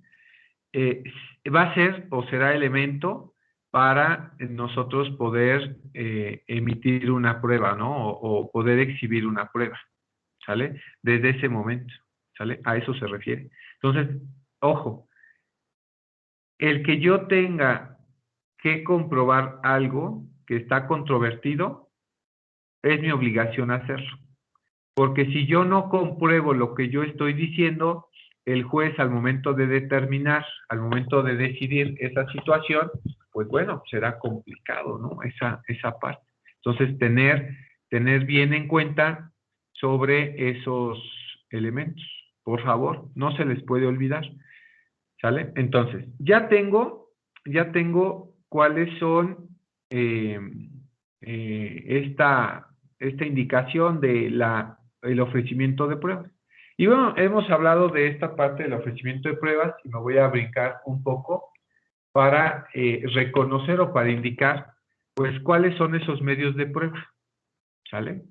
Va a ser o será elemento para nosotros poder emitir una prueba, ¿no? O poder exhibir una prueba, ¿sale? Desde ese momento, ¿sale? A eso se refiere. Entonces, ojo, el que yo tenga que comprobar algo que está controvertido, es mi obligación hacerlo. Porque si yo no compruebo lo que yo estoy diciendo, el juez al momento de determinar, al momento de decidir esa situación, pues bueno, será complicado, ¿no? Esa parte. Entonces, tener bien en cuenta sobre esos elementos. Por favor, no se les puede olvidar. ¿Sale? Entonces, ya tengo cuáles son esta indicación de el ofrecimiento de pruebas. Y bueno, hemos hablado de esta parte del ofrecimiento de pruebas y me voy a brincar un poco para reconocer o para indicar, pues, cuáles son esos medios de prueba. ¿Sale?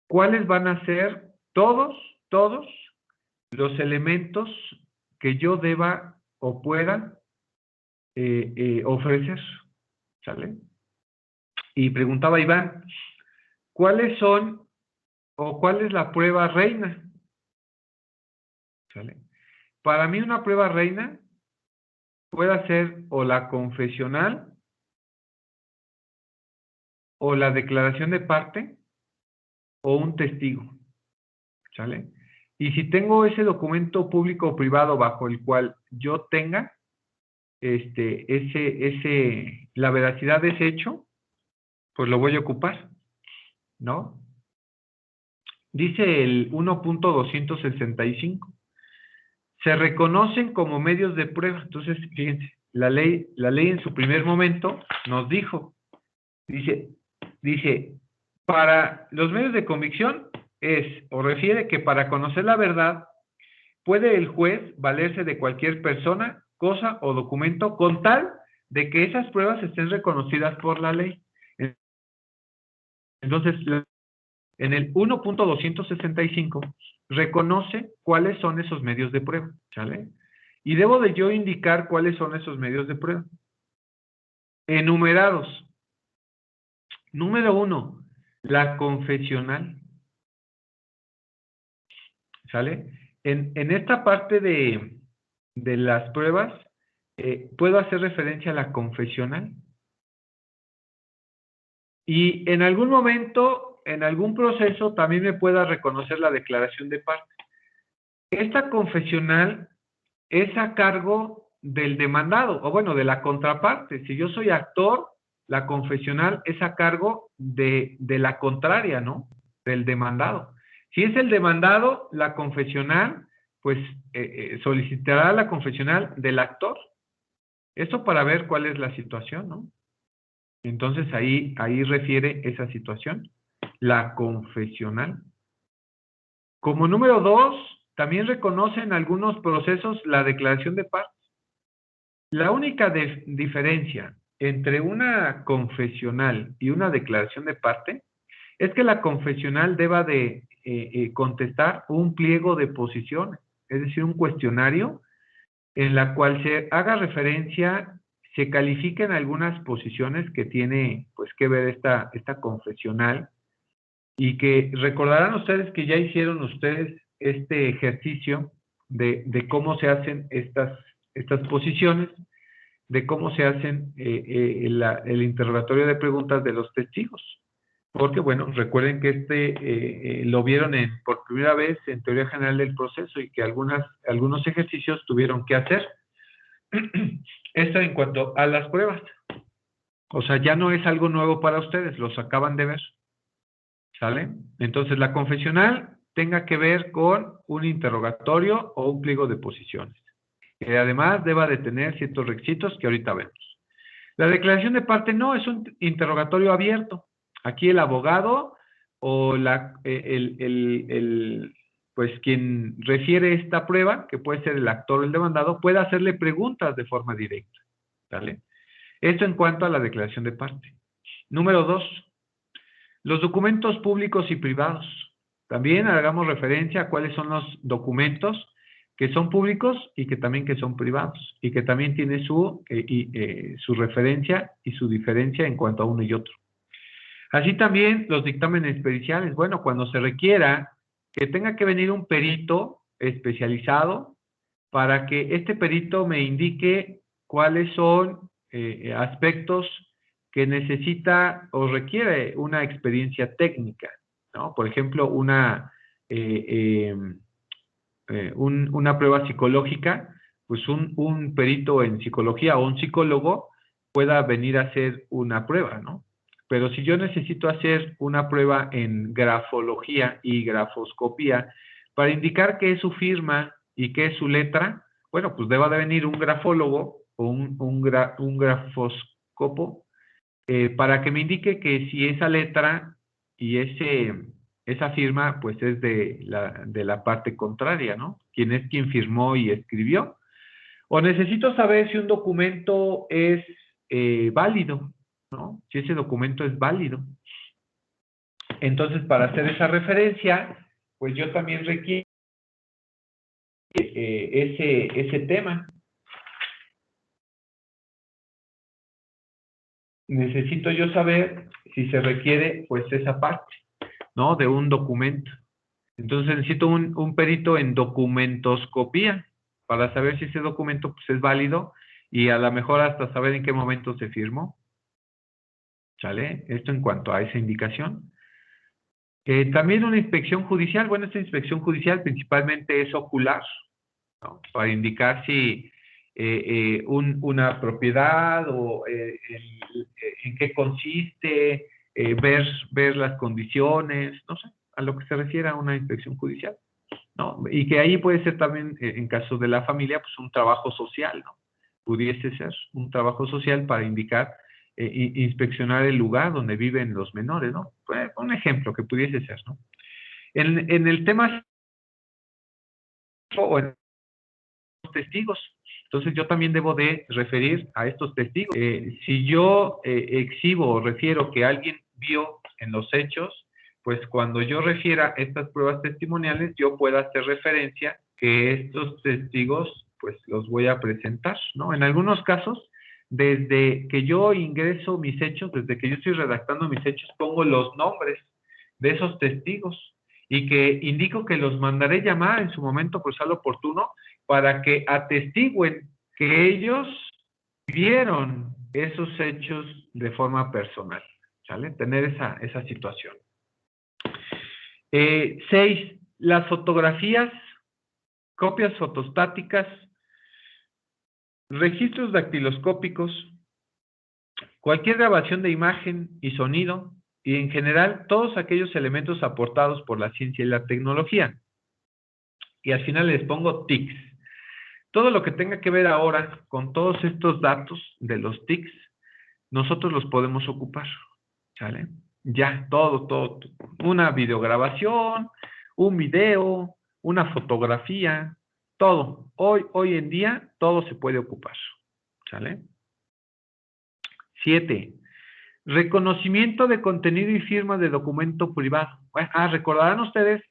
¿Cuáles van a ser todos los elementos que yo deba o pueda ofrecer? ¿Sale? Y preguntaba Iván, ¿cuáles son o cuál es la prueba reina? ¿Sale? Para mí una prueba reina puede ser o la confesional o la declaración de parte o un testigo. ¿Sale? Y si tengo ese documento público o privado bajo el cual yo tenga la veracidad de ese hecho, pues lo voy a ocupar, ¿no? Dice el 1.265. se reconocen como medios de prueba. Entonces, fíjense, la ley en su primer momento nos dice, para los medios de convicción refiere que para conocer la verdad, puede el juez valerse de cualquier persona, cosa o documento con tal de que esas pruebas estén reconocidas por la ley. Entonces, en el 1.265 reconoce cuáles son esos medios de prueba, ¿sale? Y debo de yo indicar cuáles son esos medios de prueba. Enumerados. Número 1, la confesional. ¿Sale? En esta parte de las pruebas, puedo hacer referencia a la confesional. Y en algún momento, en algún proceso, también me pueda reconocer la declaración de parte. Esta confesional es a cargo del demandado, o bueno, de la contraparte. Si yo soy actor, la confesional es a cargo de la contraria, ¿no? Del demandado. Si es el demandado, la confesional, pues solicitará la confesional del actor. Esto para ver cuál es la situación, ¿no? Entonces ahí refiere esa situación, la confesional. Como número 2, también reconoce en algunos procesos la declaración de partes. La única diferencia entre una confesional y una declaración de parte es que la confesional deba de contestar un pliego de posiciones, es decir, un cuestionario en la cual se haga referencia, se califiquen algunas posiciones que tiene pues que ver esta confesional, y que recordarán ustedes que ya hicieron ustedes este ejercicio de cómo se hacen estas posiciones, de cómo se hacen el interrogatorio de preguntas de los testigos. Porque, bueno, recuerden que lo vieron por primera vez en Teoría General del Proceso y que algunos ejercicios tuvieron que hacer. Esto en cuanto a las pruebas. O sea, ya no es algo nuevo para ustedes, los acaban de ver. ¿Sale? Entonces, la confesional tenga que ver con un interrogatorio o un pliego de posiciones, que además deba de tener ciertos requisitos que ahorita vemos. La declaración de parte no, es un interrogatorio abierto. Aquí el abogado o pues quien refiere esta prueba, que puede ser el actor o el demandado, puede hacerle preguntas de forma directa. ¿Vale? Esto en cuanto a la declaración de parte. Número 2, los documentos públicos y privados. También hagamos referencia a cuáles son los documentos que son públicos y que también que son privados, y que también tiene su referencia y su diferencia en cuanto a uno y otro. Así también los dictámenes periciales. Bueno, cuando se requiera que tenga que venir un perito especializado para que este perito me indique cuáles son aspectos que necesita o requiere una experiencia técnica, ¿no? Por ejemplo, una prueba psicológica, pues un perito en psicología o un psicólogo pueda venir a hacer una prueba, ¿no? Pero si yo necesito hacer una prueba en grafología y grafoscopía para indicar qué es su firma y qué es su letra, bueno, pues deba de venir un grafólogo o un grafoscopo para que me indique que si esa letra y esa firma pues es de la parte contraria, ¿no? Quien firmó y escribió. O necesito saber si un documento es válido, ¿no? Si ese documento es válido. Entonces, para hacer esa referencia, pues yo también requiero ese tema. Necesito yo saber si se requiere, pues, esa parte, ¿no? De un documento. Entonces, necesito un perito en documentoscopía para saber si ese documento, pues, es válido y a lo mejor hasta saber en qué momento se firmó. ¿Sale? Esto en cuanto a esa indicación. También una inspección judicial. Bueno, esta inspección judicial principalmente es ocular, ¿no? Para indicar si una propiedad o en qué consiste, ver las condiciones, no sé, a lo que se refiere a una inspección judicial, ¿no? Y que ahí puede ser también, en caso de la familia, pues un trabajo social, ¿no? Pudiese ser un trabajo social para indicar, inspeccionar el lugar donde viven los menores, ¿no? Un ejemplo que pudiese ser, ¿no? En el tema o en los testigos, entonces yo también debo de referir a estos testigos. Si yo exhibo o refiero que alguien vio en los hechos, pues cuando yo refiera estas pruebas testimoniales, yo puedo hacer referencia que estos testigos, pues los voy a presentar, ¿no? En algunos casos, desde que yo ingreso mis hechos, desde que yo estoy redactando mis hechos, pongo los nombres de esos testigos y que indico que los mandaré llamar en su momento procesal oportuno para que atestiguen que ellos vieron esos hechos de forma personal, ¿sale? Tener esa situación. 6. Las fotografías, copias fotostáticas, registros dactiloscópicos, cualquier grabación de imagen y sonido, y en general todos aquellos elementos aportados por la ciencia y la tecnología. Y al final les pongo TICs. Todo lo que tenga que ver ahora con todos estos datos de los TICs, nosotros los podemos ocupar, ¿sale? Ya, todo. Una videograbación, un video, una fotografía, todo. Hoy en día, todo se puede ocupar, ¿sale? 7. Reconocimiento de contenido y firma de documento privado. Recordarán ustedes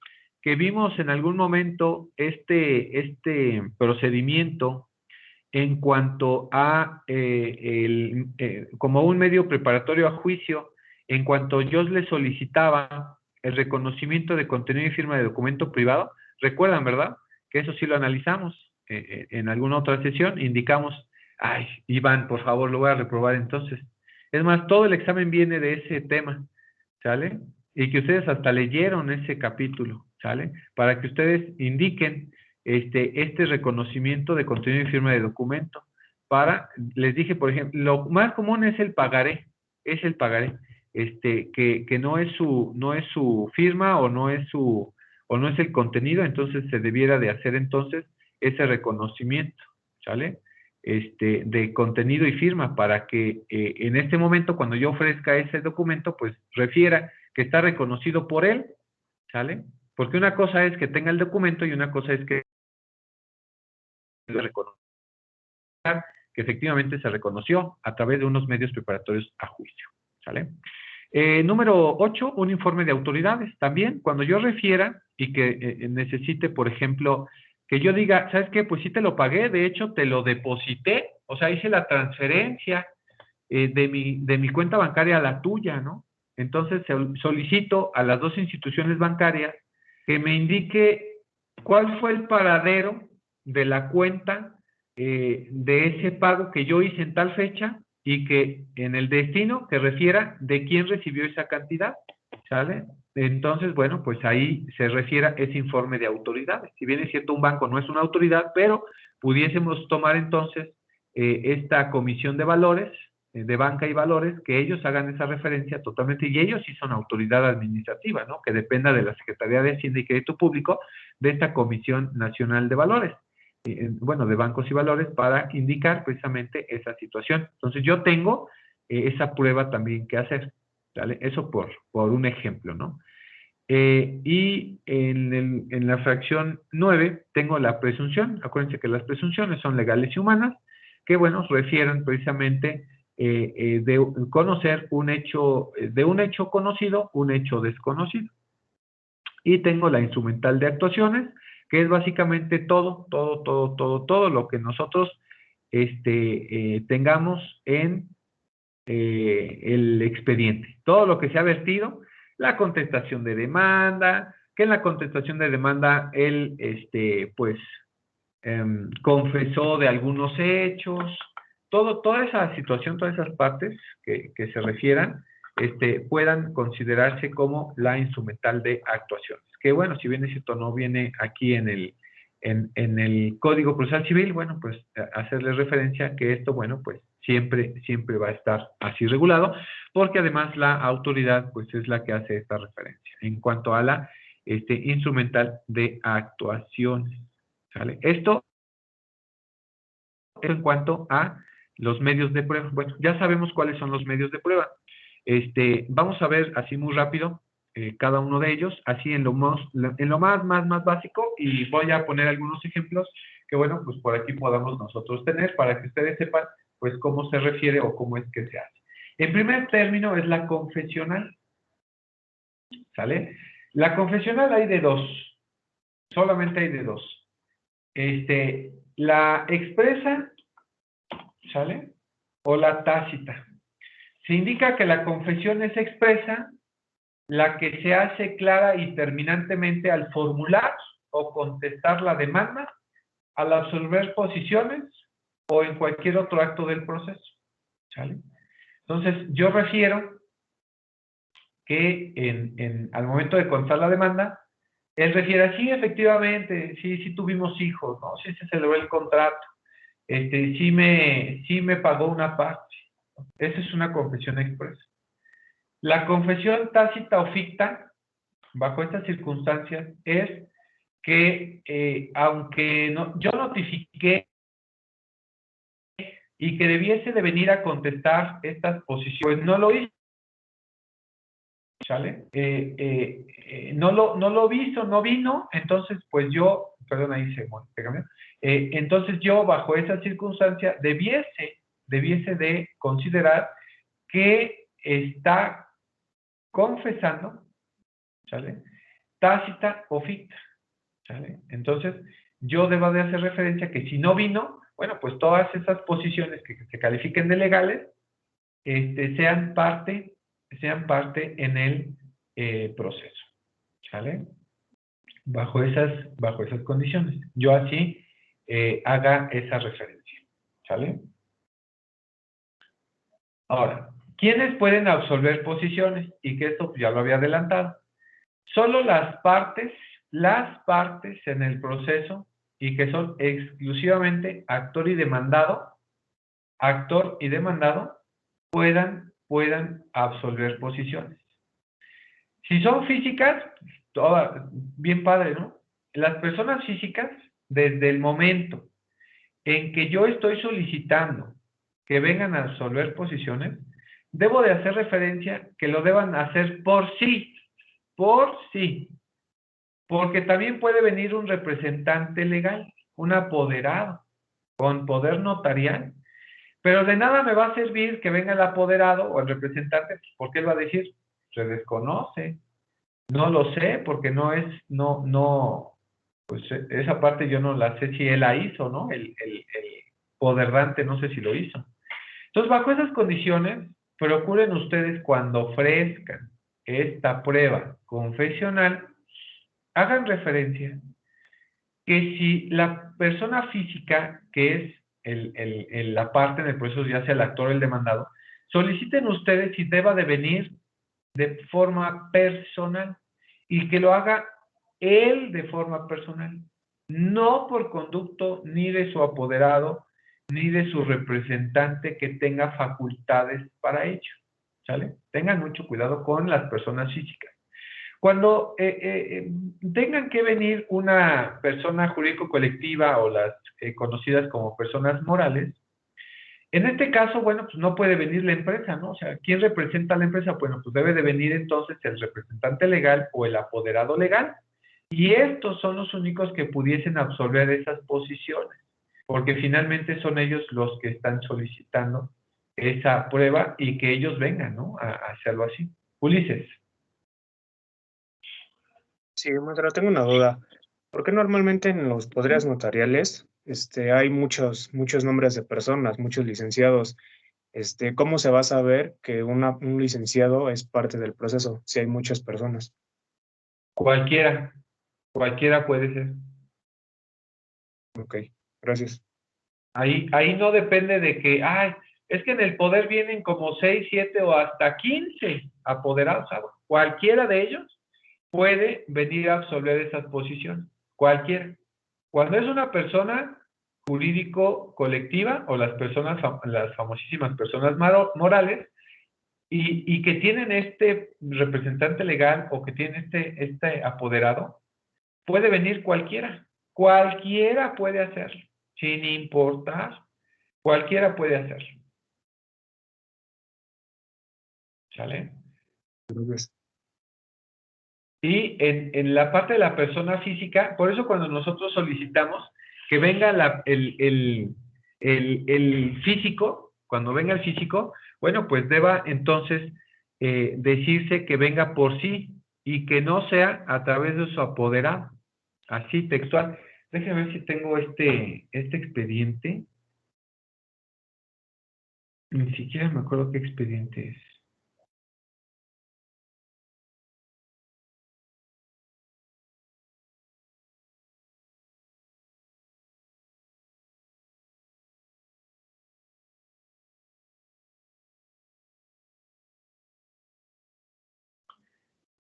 que vimos en algún momento este procedimiento en cuanto a como un medio preparatorio a juicio, en cuanto yo le solicitaba el reconocimiento de contenido y firma de documento privado. Recuerdan, ¿verdad? Que eso sí lo analizamos en alguna otra sesión. Indicamos, ay, Iván, por favor, lo voy a reprobar entonces. Es más, todo el examen viene de ese tema, ¿sale? Y que ustedes hasta leyeron ese capítulo, ¿sale? Para que ustedes indiquen este reconocimiento de contenido y firma de documento. Les dije, por ejemplo, lo más común es el pagaré, que no es su firma o no es el contenido, entonces se debiera de hacer entonces ese reconocimiento, ¿sale? De contenido y firma, para que en este momento, cuando yo ofrezca ese documento, pues refiera que está reconocido por él, ¿sale? Porque una cosa es que tenga el documento y una cosa es que efectivamente se reconoció a través de unos medios preparatorios a juicio, ¿sale? Número 8, un informe de autoridades. También, cuando yo refiera y que necesite, por ejemplo, que yo diga, ¿sabes qué? Pues sí te lo pagué, de hecho te lo deposité, o sea, hice la transferencia de mi cuenta bancaria a la tuya, ¿no? Entonces solicito a las dos instituciones bancarias que me indique cuál fue el paradero de la cuenta de ese pago que yo hice en tal fecha y que en el destino que refiera de quién recibió esa cantidad, ¿sale? Entonces, bueno, pues ahí se refiera ese informe de autoridades. Si bien es cierto, un banco no es una autoridad, pero pudiésemos tomar entonces esta comisión de valores, de banca y valores, que ellos hagan esa referencia totalmente, y ellos sí son autoridad administrativa, ¿no? Que dependa de la Secretaría de Hacienda y Crédito Público, de esta Comisión Nacional de Valores, bueno, de bancos y valores, para indicar precisamente esa situación. Entonces yo tengo esa prueba también que hacer, ¿vale? Eso por un ejemplo, ¿no? Y en la fracción 9 tengo la presunción. Acuérdense que las presunciones son legales y humanas, que, bueno, refieren precisamente de conocer un hecho, de un hecho conocido, un hecho desconocido. Y tengo la instrumental de actuaciones, que es básicamente todo lo que nosotros tengamos en el expediente. Todo lo que se ha vertido, la contestación de demanda, que en la contestación de demanda él, confesó de algunos hechos, toda esa situación, todas esas partes que se refieran, puedan considerarse como la instrumental de actuaciones. Que, bueno, si bien es cierto, no viene aquí en el Código Procesal Civil, bueno, pues hacerle referencia que esto, bueno, pues siempre va a estar así regulado, porque además la autoridad, pues, es la que hace esta referencia. En cuanto a la instrumental de actuaciones. ¿Sale? Esto en cuanto a los medios de prueba. Bueno, ya sabemos cuáles son los medios de prueba. Vamos a ver así muy rápido cada uno de ellos, así en lo más básico, y voy a poner algunos ejemplos que, bueno, pues por aquí podamos nosotros tener para que ustedes sepan, pues, cómo se refiere o cómo es que se hace. En primer término es la confesional. ¿Sale? La confesional hay de dos. Solamente hay de dos. La expresa, ¿sale? O la tácita. Se indica que la confesión es expresa, la que se hace clara y terminantemente al formular o contestar la demanda, al absolver posiciones o en cualquier otro acto del proceso. ¿Sale? Entonces, yo refiero que al momento de contestar la demanda, él refiere, sí, efectivamente, sí tuvimos hijos, ¿no? Sí se celebró el contrato, sí me pagó una parte. Esa es una confesión expresa. La confesión tácita o ficta, bajo estas circunstancias, es que aunque yo notifiqué y que debiese de venir a contestar estas posiciones, pues no lo hice. ¿Sale? No lo visto, no vino, entonces pues yo, perdón, ahí se cambió. Entonces yo bajo esa circunstancia debiese de considerar que está confesando, ¿sale? Tácita o ficta, ¿sale? Entonces yo debo de hacer referencia que si no vino, bueno, pues todas esas posiciones que se califiquen de legales, sean parte en el proceso, ¿sale? Bajo esas condiciones. Yo así haga esa referencia, ¿sale? Ahora, ¿quiénes pueden absolver posiciones? Y que esto ya lo había adelantado. Solo las partes en el proceso y que son exclusivamente actor y demandado, puedan absolver posiciones. Si son físicas, bien padre, ¿no? Las personas físicas, desde el momento en que yo estoy solicitando que vengan a absolver posiciones, debo de hacer referencia que lo deban hacer por sí, porque también puede venir un representante legal, un apoderado, con poder notarial, pero de nada me va a servir que venga el apoderado o el representante, porque él va a decir, se desconoce, no lo sé, porque pues esa parte yo no la sé si él la hizo, ¿no? El poderdante no sé si lo hizo. Entonces, bajo esas condiciones, procuren ustedes cuando ofrezcan esta prueba confesional, hagan referencia que si la persona física, que es la parte en el proceso, ya sea el actor o el demandado, soliciten ustedes si deba de venir de forma personal y que lo haga él de forma personal, no por conducto ni de su apoderado ni de su representante que tenga facultades para ello, ¿sale? Tengan mucho cuidado con las personas físicas. Cuando tengan que venir una persona jurídico-colectiva o las conocidas como personas morales, en este caso, bueno, pues no puede venir la empresa, ¿no? O sea, ¿quién representa a la empresa? Bueno, pues debe de venir entonces el representante legal o el apoderado legal, y estos son los únicos que pudiesen absolver esas posiciones, porque finalmente son ellos los que están solicitando esa prueba y que ellos vengan, ¿no? A hacerlo así. Ulises. Sí, maestro, tengo una duda. ¿Por qué normalmente en los poderes notariales hay muchos nombres de personas, muchos licenciados? ¿Cómo se va a saber que un licenciado es parte del proceso si hay muchas personas? Cualquiera puede ser. Ok, gracias. Ahí no depende de que, es que en el poder vienen como 6, 7 o hasta 15 apoderados. Cualquiera de ellos puede venir a absolver esas posiciones. Cualquiera. Cuando es una persona jurídico-colectiva o las famosísimas personas morales, y que tienen este representante legal o que tienen este apoderado, puede venir cualquiera. Cualquiera puede hacerlo, sin importar. Cualquiera puede hacerlo. ¿Sale? Y en la parte de la persona física, por eso cuando nosotros solicitamos que venga el físico, cuando venga el físico, bueno, pues deba entonces decirse que venga por sí y que no sea a través de su apoderado, así textual. Déjenme ver si tengo este expediente. Ni siquiera me acuerdo qué expediente es.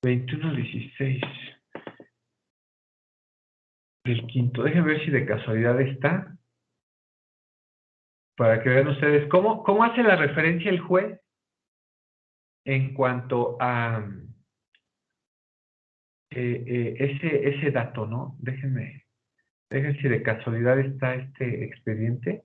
(21-16) del quinto. Déjenme ver si de casualidad está. Para que vean ustedes cómo hace la referencia el juez en cuanto a ese dato, ¿no? Déjenme si de casualidad está este expediente.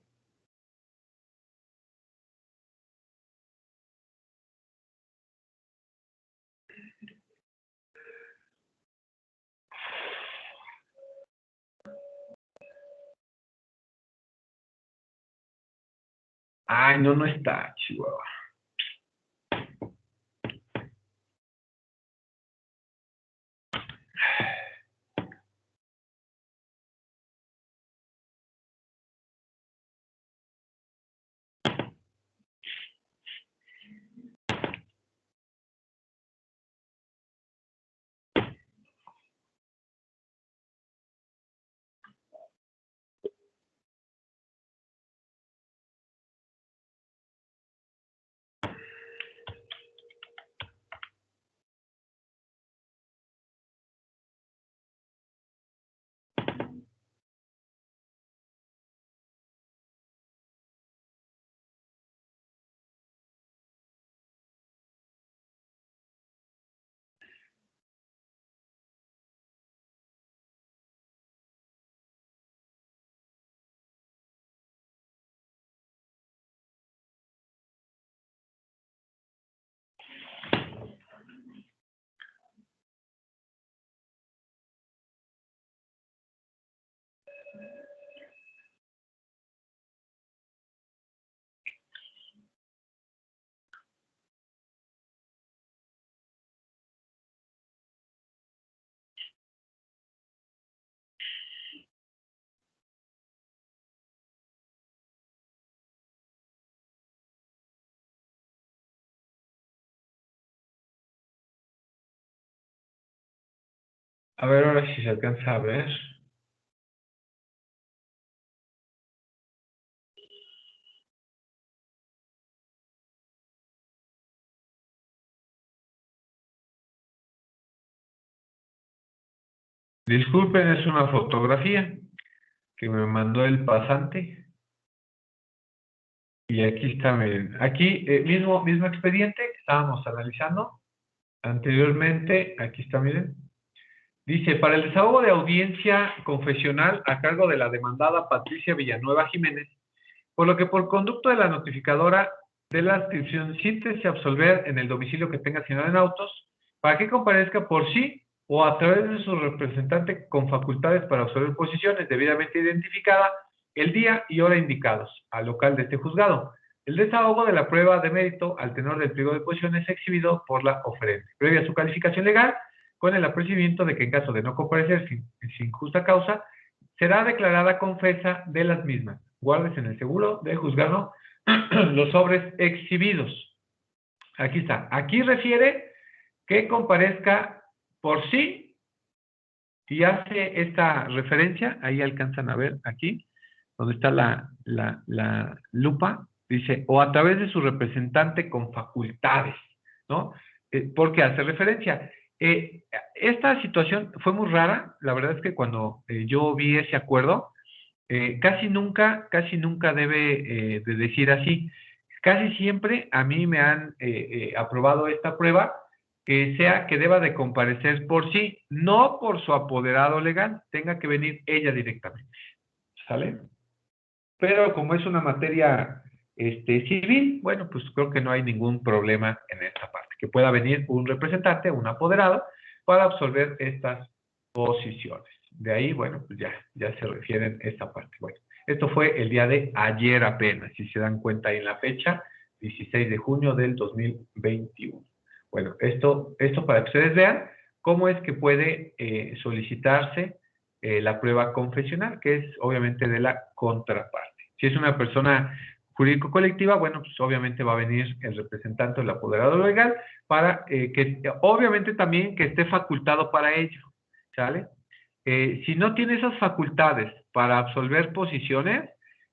Ay, no está, Chihuahua. A ver ahora si se alcanza a ver. Disculpen, es una fotografía que me mandó el pasante. Y aquí está, miren. Aquí, mismo expediente que estábamos analizando anteriormente. Aquí está, miren. Dice, para el desahogo de audiencia confesional a cargo de la demandada Patricia Villanueva Jiménez, por lo que por conducto de la notificadora de la adscripción siéntese absolver en el domicilio que tenga asignado en autos, para que comparezca por sí o a través de su representante con facultades para absolver posiciones debidamente identificada el día y hora indicados al local de este juzgado. El desahogo de la prueba de mérito al tenor del pliego de posiciones exhibido por la oferente, previa a su calificación legal, con el apercibimiento de que en caso de no comparecer sin justa causa, será declarada confesa de las mismas. Guardes en el seguro del juzgado los sobres exhibidos. Aquí está. Aquí refiere que comparezca por sí y hace esta referencia. Ahí alcanzan a ver aquí, donde está la lupa. Dice, o a través de su representante con facultades, ¿no? Porque hace referencia. Esta situación fue muy rara. La verdad es que cuando yo vi ese acuerdo, casi nunca debe de decir así. Casi siempre a mí me han aprobado esta prueba que deba de comparecer por sí, no por su apoderado legal, tenga que venir ella directamente, ¿sale? Pero como es una materia civil, bueno, pues creo que no hay ningún problema en esta parte, que pueda venir un representante, un apoderado, para absolver estas posiciones. De ahí, bueno, pues ya se refieren a esta parte. Bueno, esto fue el día de ayer apenas, si se dan cuenta ahí en la fecha, 16 de junio del 2021. Bueno, esto para que ustedes vean cómo es que puede solicitarse la prueba confesional, que es obviamente de la contraparte. Si es una persona jurídico-colectiva, bueno, pues obviamente va a venir el representante o el apoderado legal para que obviamente también que esté facultado para ello, ¿sale? Si no tiene esas facultades para absolver posiciones,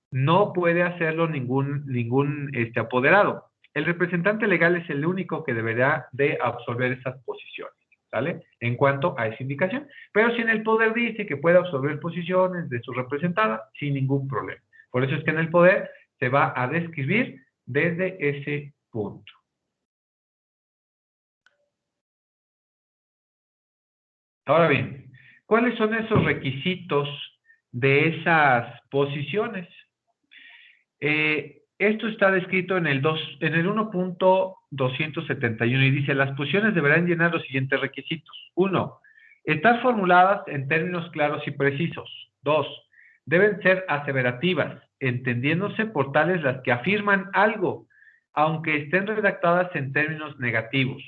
no puede hacerlo ningún apoderado. El representante legal es el único que deberá de absolver esas posiciones, ¿sale? En cuanto a esa indicación. Pero si en el poder dice que puede absolver posiciones de su representada, sin ningún problema. Por eso es que en el poder se va a describir desde ese punto. Ahora bien, ¿cuáles son esos requisitos de esas posiciones? Esto está descrito en el 1.271 y dice, las posiciones deberán llenar los siguientes requisitos. 1. Estar formuladas en términos claros y precisos. 2. Deben ser aseverativas, entendiéndose por tales las que afirman algo, aunque estén redactadas en términos negativos.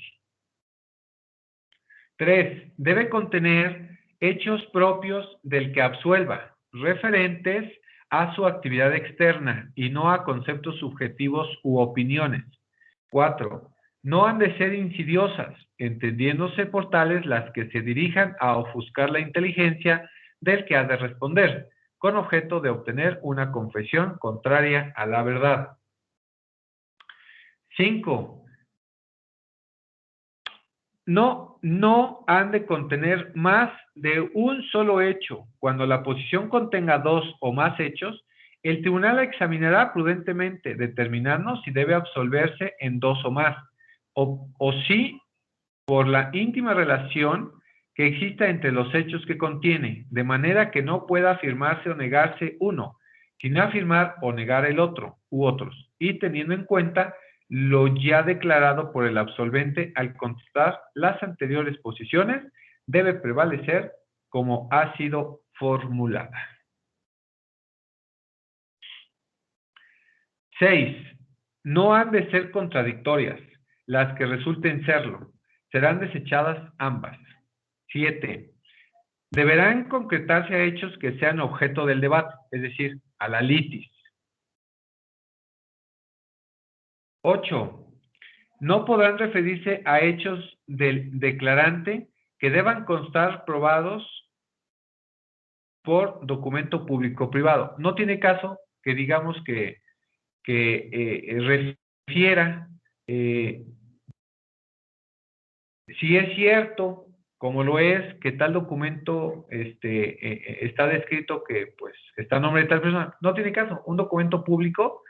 3. Debe contener hechos propios del que absuelva, referentes a su actividad externa y no a conceptos subjetivos u opiniones. 4. No han de ser insidiosas, entendiéndose por tales las que se dirijan a ofuscar la inteligencia del que ha de responder, con objeto de obtener una confesión contraria a la verdad. 5. No han de contener más de un solo hecho. Cuando la posición contenga 2 o más hechos, el tribunal examinará prudentemente, determinando si debe absolverse en 2 o más, o si por la íntima relación que exista entre los hechos que contiene, de manera que no pueda afirmarse o negarse uno, sin afirmar o negar el otro u otros, y teniendo en cuenta lo ya declarado por el absolvente al contestar las anteriores posiciones, debe prevalecer como ha sido formulada. 6. No han de ser contradictorias. Las que resulten serlo, serán desechadas ambas. 7. Deberán concretarse a hechos que sean objeto del debate, es decir, a la litis. 8. No podrán referirse a hechos del declarante que deban constar probados por documento público-privado. No tiene caso que digamos que refiera si es cierto, como lo es, que tal documento está descrito que pues está a nombre de tal persona. No tiene caso. Un documento público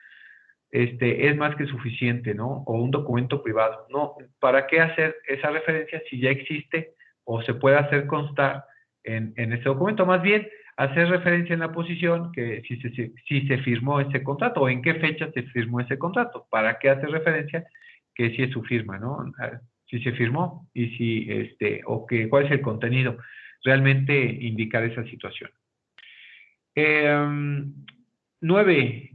es más que suficiente, ¿no? O un documento privado. No, ¿para qué hacer esa referencia si ya existe o se puede hacer constar en ese documento? Más bien, hacer referencia en la posición que si se firmó ese contrato o en qué fecha se firmó ese contrato. ¿Para qué hacer referencia? Que si es su firma, ¿no? Si se firmó y si, o que cuál es el contenido. Realmente indicar esa situación. 9.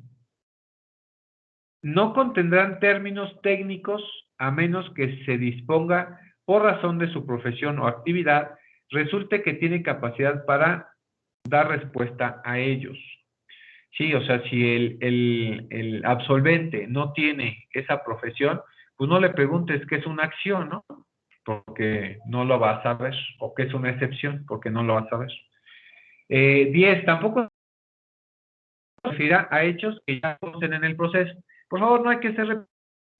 No contendrán términos técnicos a menos que se disponga por razón de su profesión o actividad, resulte que tiene capacidad para dar respuesta a ellos. Sí, o sea, si el absolvente no tiene esa profesión, pues no le preguntes qué es una acción, ¿no? Porque no lo vas a saber, o qué es una excepción, porque no lo vas a saber. 10. Tampoco se refiere a hechos que ya conocen en el proceso. Por favor, no hay que ser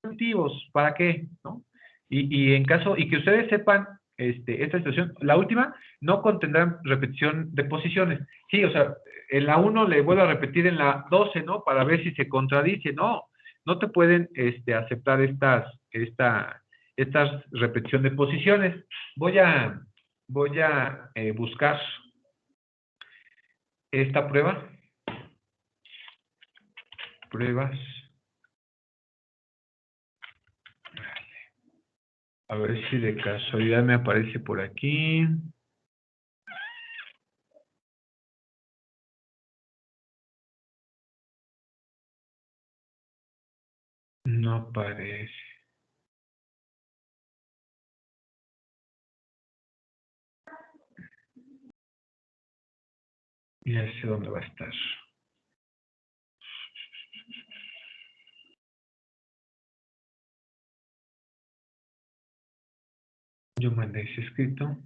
repetitivos. ¿Para qué? ¿No? Y en caso, y que ustedes sepan esta situación, la última, no contendrán repetición de posiciones. Sí, o sea, en la 1 le vuelvo a repetir en la 12, ¿no? Para ver si se contradice. No no te pueden aceptar esta repetición de posiciones. Voy a buscar esta prueba. Pruebas. A ver si de casualidad me aparece por aquí. No aparece. Ya sé dónde va a estar. Yo mandé ese escrito.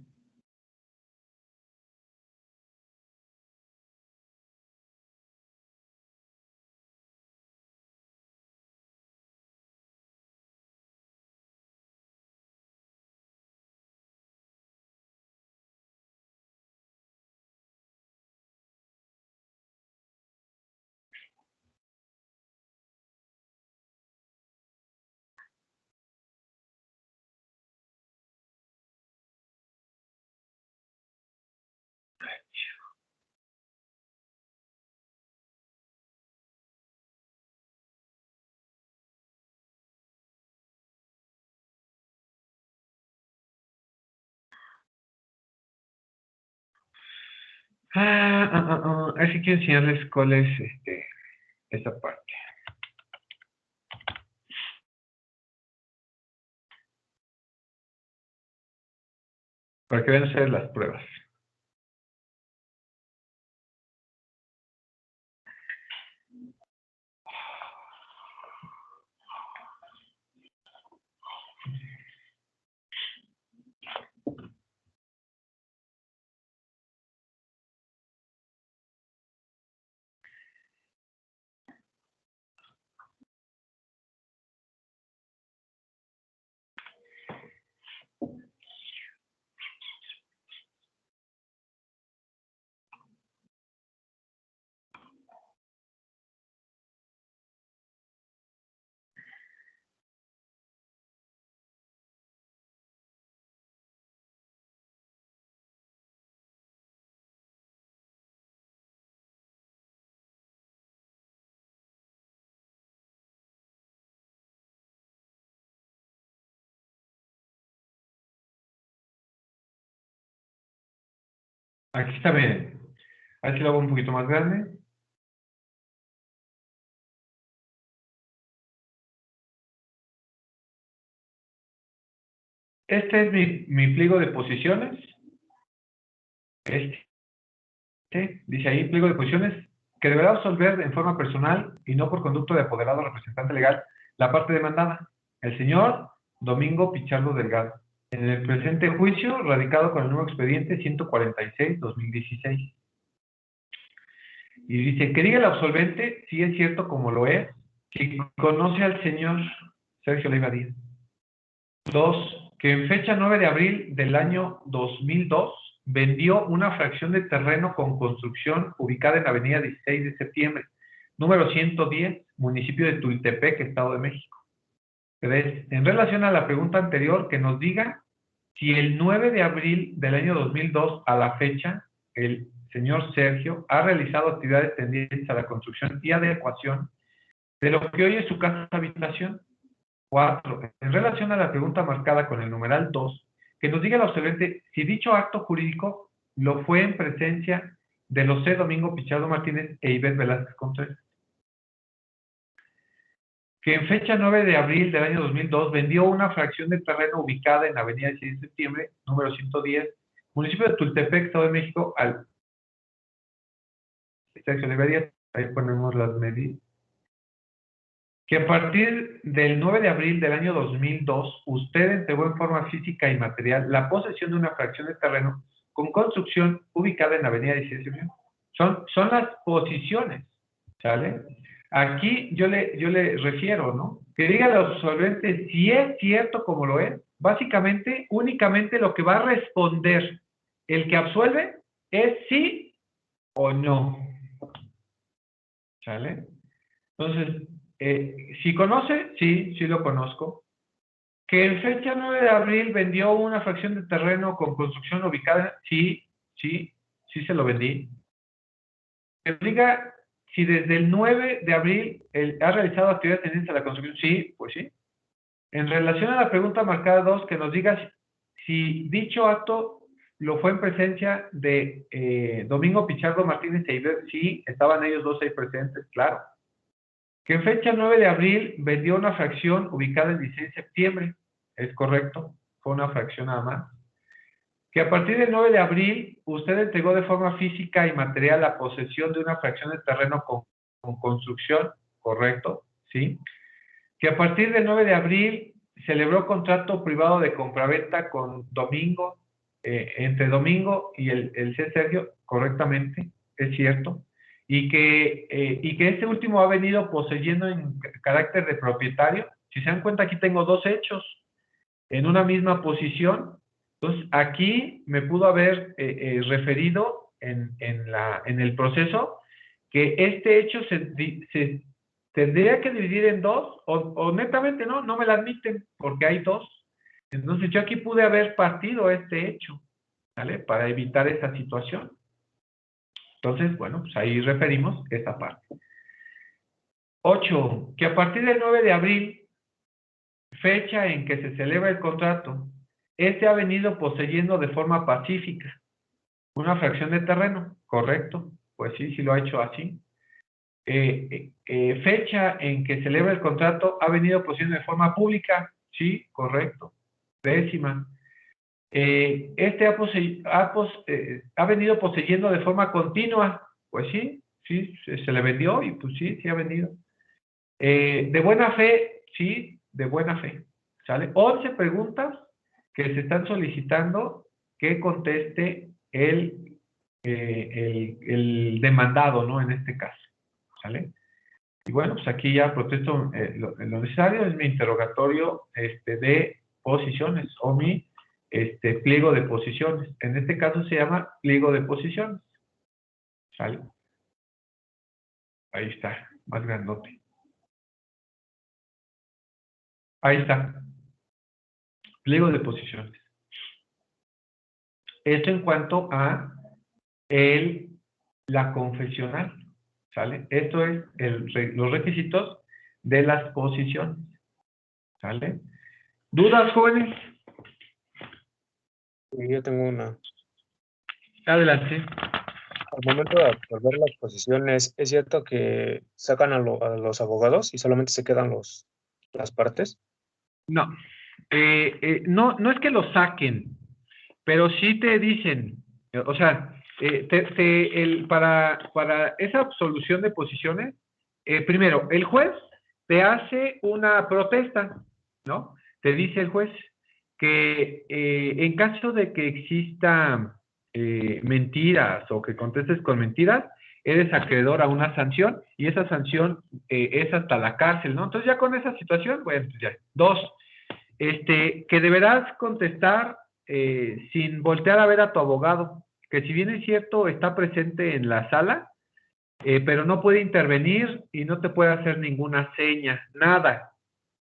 Así quiero enseñarles cuál es esta parte. Para que vean ustedes las pruebas. Aquí está bien. A ver si lo hago un poquito más grande. Este es mi pliego de posiciones. Dice ahí, pliego de posiciones, que deberá absolver en forma personal y no por conducto de apoderado o representante legal la parte demandada, el señor Domingo Pichardo Delgado, en el presente juicio radicado con el nuevo expediente 146-2016. Y dice, que diga el absolvente si es cierto como lo es, si conoce al señor Sergio Leiva Díaz. 2. Que en fecha 9 de abril del año 2002 vendió una fracción de terreno con construcción ubicada en avenida 16 de septiembre, número 110, municipio de Tultepec, Estado de México. 3. En relación a la pregunta anterior, que nos diga si el 9 de abril del año 2002 a la fecha, el señor Sergio ha realizado actividades tendientes a la construcción y adecuación de lo que hoy es su casa habitación. 4. En relación a la pregunta marcada con el numeral 2, que nos diga el observante si dicho acto jurídico lo fue en presencia de los C. Domingo Pichardo Martínez e Ivette Velázquez Contreras. Que en fecha 9 de abril del año 2002 vendió una fracción de terreno ubicada en avenida 16 de septiembre, número 110, municipio de Tultepec, Estado de México, al Sergio Leiva Díaz. Ahí ponemos las medidas. Que a partir del 9 de abril del año 2002, usted entregó en forma física y material la posesión de una fracción de terreno con construcción ubicada en avenida 16 de septiembre. Son las posiciones, ¿sale? Aquí yo le refiero, ¿no? Que diga al absolvente si es cierto como lo es. Básicamente, únicamente lo que va a responder el que absuelve es sí o no. ¿Sale? Entonces, ¿Sí conoce? Sí, sí lo conozco. ¿Que en fecha 9 de abril vendió una fracción de terreno con construcción ubicada? Sí, sí, sí se lo vendí. Me diga si desde el 9 de abril ha realizado actividades tendientes a la construcción. Sí, pues sí. En relación a la pregunta marcada 2, que nos diga si dicho acto lo fue en presencia de Domingo Pichardo Martínez e Iber. Sí, estaban ellos dos ahí presentes, claro. Que en fecha 9 de abril vendió una fracción ubicada el 16 de septiembre. Es correcto, fue una fracción nada más. Que a partir del 9 de abril usted entregó de forma física y material la posesión de una fracción de terreno con construcción. Correcto, ¿sí? Que a partir del 9 de abril celebró contrato privado de compraventa con Domingo, entre Domingo y el C. Sergio, correctamente, es cierto, y que este último ha venido poseyendo en carácter de propietario. Si se dan cuenta, aquí tengo dos hechos en una misma posición. Entonces, aquí me pudo haber referido en el proceso que este hecho se tendría que dividir en dos, o netamente no me la admiten, porque hay dos. Entonces, yo aquí pude haber partido este hecho, ¿vale? Para evitar esa situación. Entonces, bueno, pues ahí referimos esa parte. 8. Que a partir del 9 de abril, fecha en que se celebra el contrato, este ha venido poseyendo de forma pacífica una fracción de terreno. Correcto, pues sí, sí lo ha hecho así. Fecha en que celebra el contrato ha venido poseyendo de forma pública. Sí, correcto. 10ª. Este ha venido poseyendo de forma continua. Pues sí, sí, se le vendió y pues sí, sí ha venido. De buena fe, sí, de buena fe. ¿Sale? 11 preguntas que se están solicitando que conteste el demandado, ¿no? En este caso. ¿Sale? Y bueno, pues aquí ya protesto lo necesario, es mi interrogatorio de posiciones o mi pliego de posiciones. En este caso se llama pliego de posiciones. ¿Sale? Ahí está, más grandote. Ahí está. Pliego de posiciones. Esto en cuanto a la confesional. ¿Sale? Esto es los requisitos de las posiciones. ¿Sale? ¿Dudas, jóvenes? Yo tengo una. Adelante. Al momento de absorber las posiciones, ¿es cierto que sacan a los abogados y solamente se quedan las partes? No. No es que lo saquen, pero sí te dicen, o sea, para esa absolución de posiciones, primero, el juez te hace una protesta, ¿no? Te dice el juez que en caso de que exista mentiras o que contestes con mentiras, eres acreedor a una sanción y esa sanción es hasta la cárcel, ¿no? Entonces ya con esa situación, bueno, pues ya. 2, que deberás contestar sin voltear a ver a tu abogado, que si bien es cierto está presente en la sala, pero no puede intervenir y no te puede hacer ninguna seña, nada,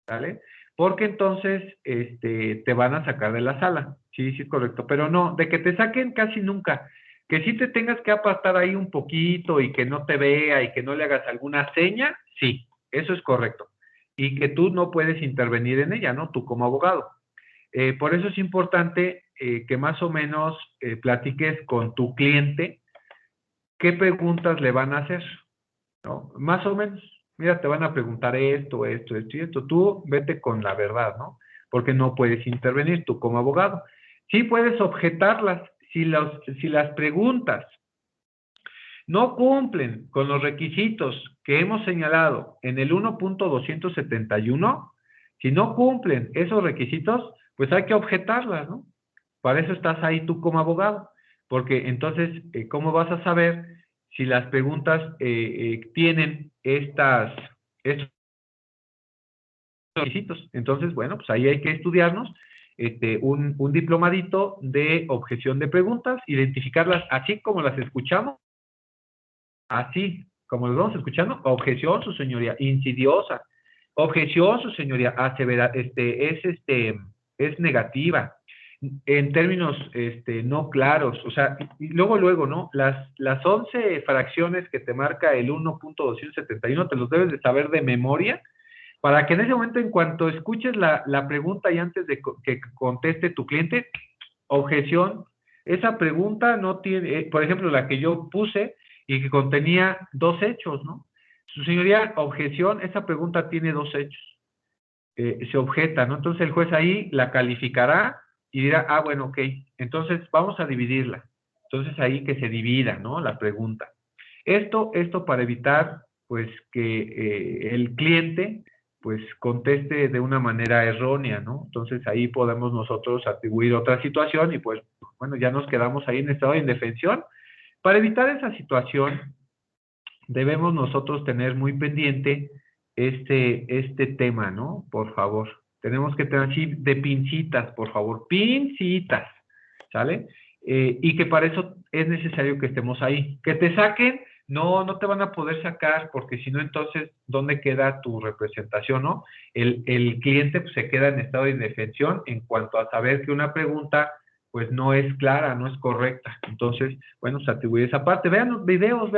¿vale? Porque entonces te van a sacar de la sala. Sí, sí es correcto, pero no, de que te saquen casi nunca. Que sí te tengas que apartar ahí un poquito y que no te vea y que no le hagas alguna seña, sí, eso es correcto. Y que tú no puedes intervenir en ella, ¿no? Tú como abogado. Por eso es importante que más o menos platiques con tu cliente qué preguntas le van a hacer, ¿no? Más o menos. Mira, te van a preguntar esto, esto, esto y esto. Tú vete con la verdad, ¿no? Porque no puedes intervenir tú como abogado. Sí puedes objetarlas si las preguntas no cumplen con los requisitos que hemos señalado en el 1.271. Si no cumplen esos requisitos, pues hay que objetarlas, ¿no? Para eso estás ahí tú como abogado, porque entonces, ¿cómo vas a saber si las preguntas tienen estos requisitos? Entonces, bueno, pues ahí hay que estudiarnos un diplomadito de objeción de preguntas, identificarlas así como las escuchamos, así como los vamos escuchando, objeción, su señoría, insidiosa, objeción, su señoría, asevera, es negativa, en términos no claros, o sea, y luego, ¿no? Las 11 fracciones que te marca el 1.271 te los debes de saber de memoria, para que en ese momento, en cuanto escuches la pregunta y antes de que conteste tu cliente, objeción, esa pregunta no tiene, por ejemplo, la que yo puse y que contenía 2 hechos, ¿no? Su señoría, objeción, esa pregunta tiene 2 hechos. Se objeta, ¿no? Entonces el juez ahí la calificará y dirá, ah, bueno, ok, entonces vamos a dividirla. Entonces ahí que se divida, ¿no? La pregunta. Esto para evitar, pues, que el cliente, pues, conteste de una manera errónea, ¿no? Entonces ahí podemos nosotros atribuir otra situación y, pues, bueno, ya nos quedamos ahí en estado de indefensión. Para evitar esa situación, debemos nosotros tener muy pendiente este tema, ¿no? Por favor. Tenemos que tener así de pincitas, por favor. Pincitas, ¿sale? Y que para eso es necesario que estemos ahí. Que te saquen, no te van a poder sacar, porque si no, entonces, ¿dónde queda tu representación, no? El cliente pues, se queda en estado de indefensión en cuanto a saber que una pregunta pues no es clara, no es correcta. Entonces, bueno, se atribuye esa parte. Vean videos,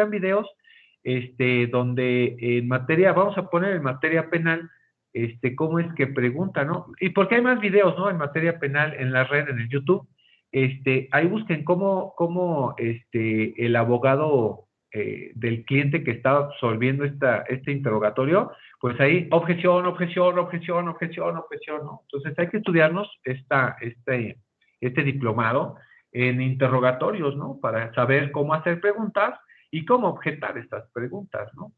donde en materia, vamos a poner en materia penal, cómo es que pregunta, ¿no? Y porque hay más videos, ¿no? En materia penal, en la red, en el YouTube, ahí busquen cómo el abogado del cliente que está absolviendo este interrogatorio, pues ahí, objeción, ¿no? Entonces hay que estudiarnos este diplomado en interrogatorios, ¿no? Para saber cómo hacer preguntas y cómo objetar estas preguntas, ¿no?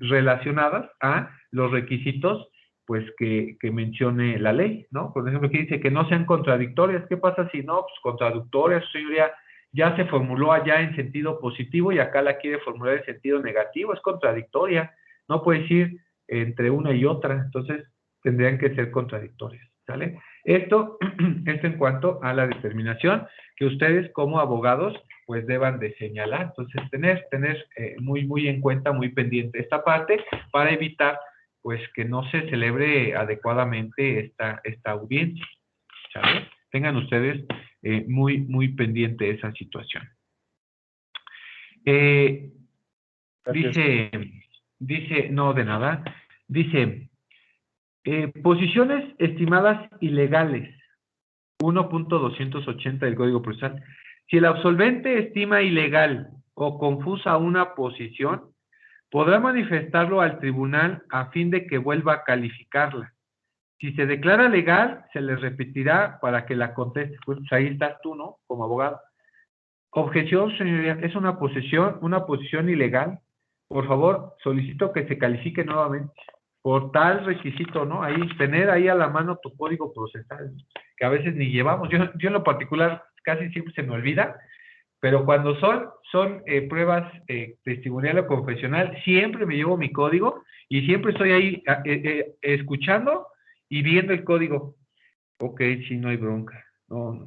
Relacionadas a los requisitos, pues, que mencione la ley, ¿no? Por ejemplo, aquí dice que no sean contradictorias. ¿Qué pasa si no? Pues contradictorias, señoría, ya se formuló allá en sentido positivo y acá la quiere formular en sentido negativo, es contradictoria. No puede ir entre una y otra, entonces tendrían que ser contradictorias, ¿sale? Esto en cuanto a la determinación que ustedes como abogados pues deban de señalar. Entonces tener muy en cuenta, muy pendiente esta parte para evitar pues que no se celebre adecuadamente esta audiencia, ¿sabes? Tengan ustedes muy pendiente esa situación. Dice, no, de nada, dice, posiciones estimadas ilegales, 1.280 del Código Procesal. Si el absolvente estima ilegal o confusa una posición, podrá manifestarlo al tribunal a fin de que vuelva a calificarla. Si se declara legal, se le repetirá para que la conteste. Pues ahí estás tú, ¿no? Como abogado. Objeción, señoría, es una posición ilegal. Por favor, solicito que se califique nuevamente por tal requisito, ¿no? Ahí, tener ahí a la mano tu código procesal, que a veces ni llevamos. Yo en lo particular casi siempre se me olvida, pero cuando son pruebas testimonial o confesional, siempre me llevo mi código y siempre estoy ahí escuchando y viendo el código. Ok, sí, no hay bronca. No,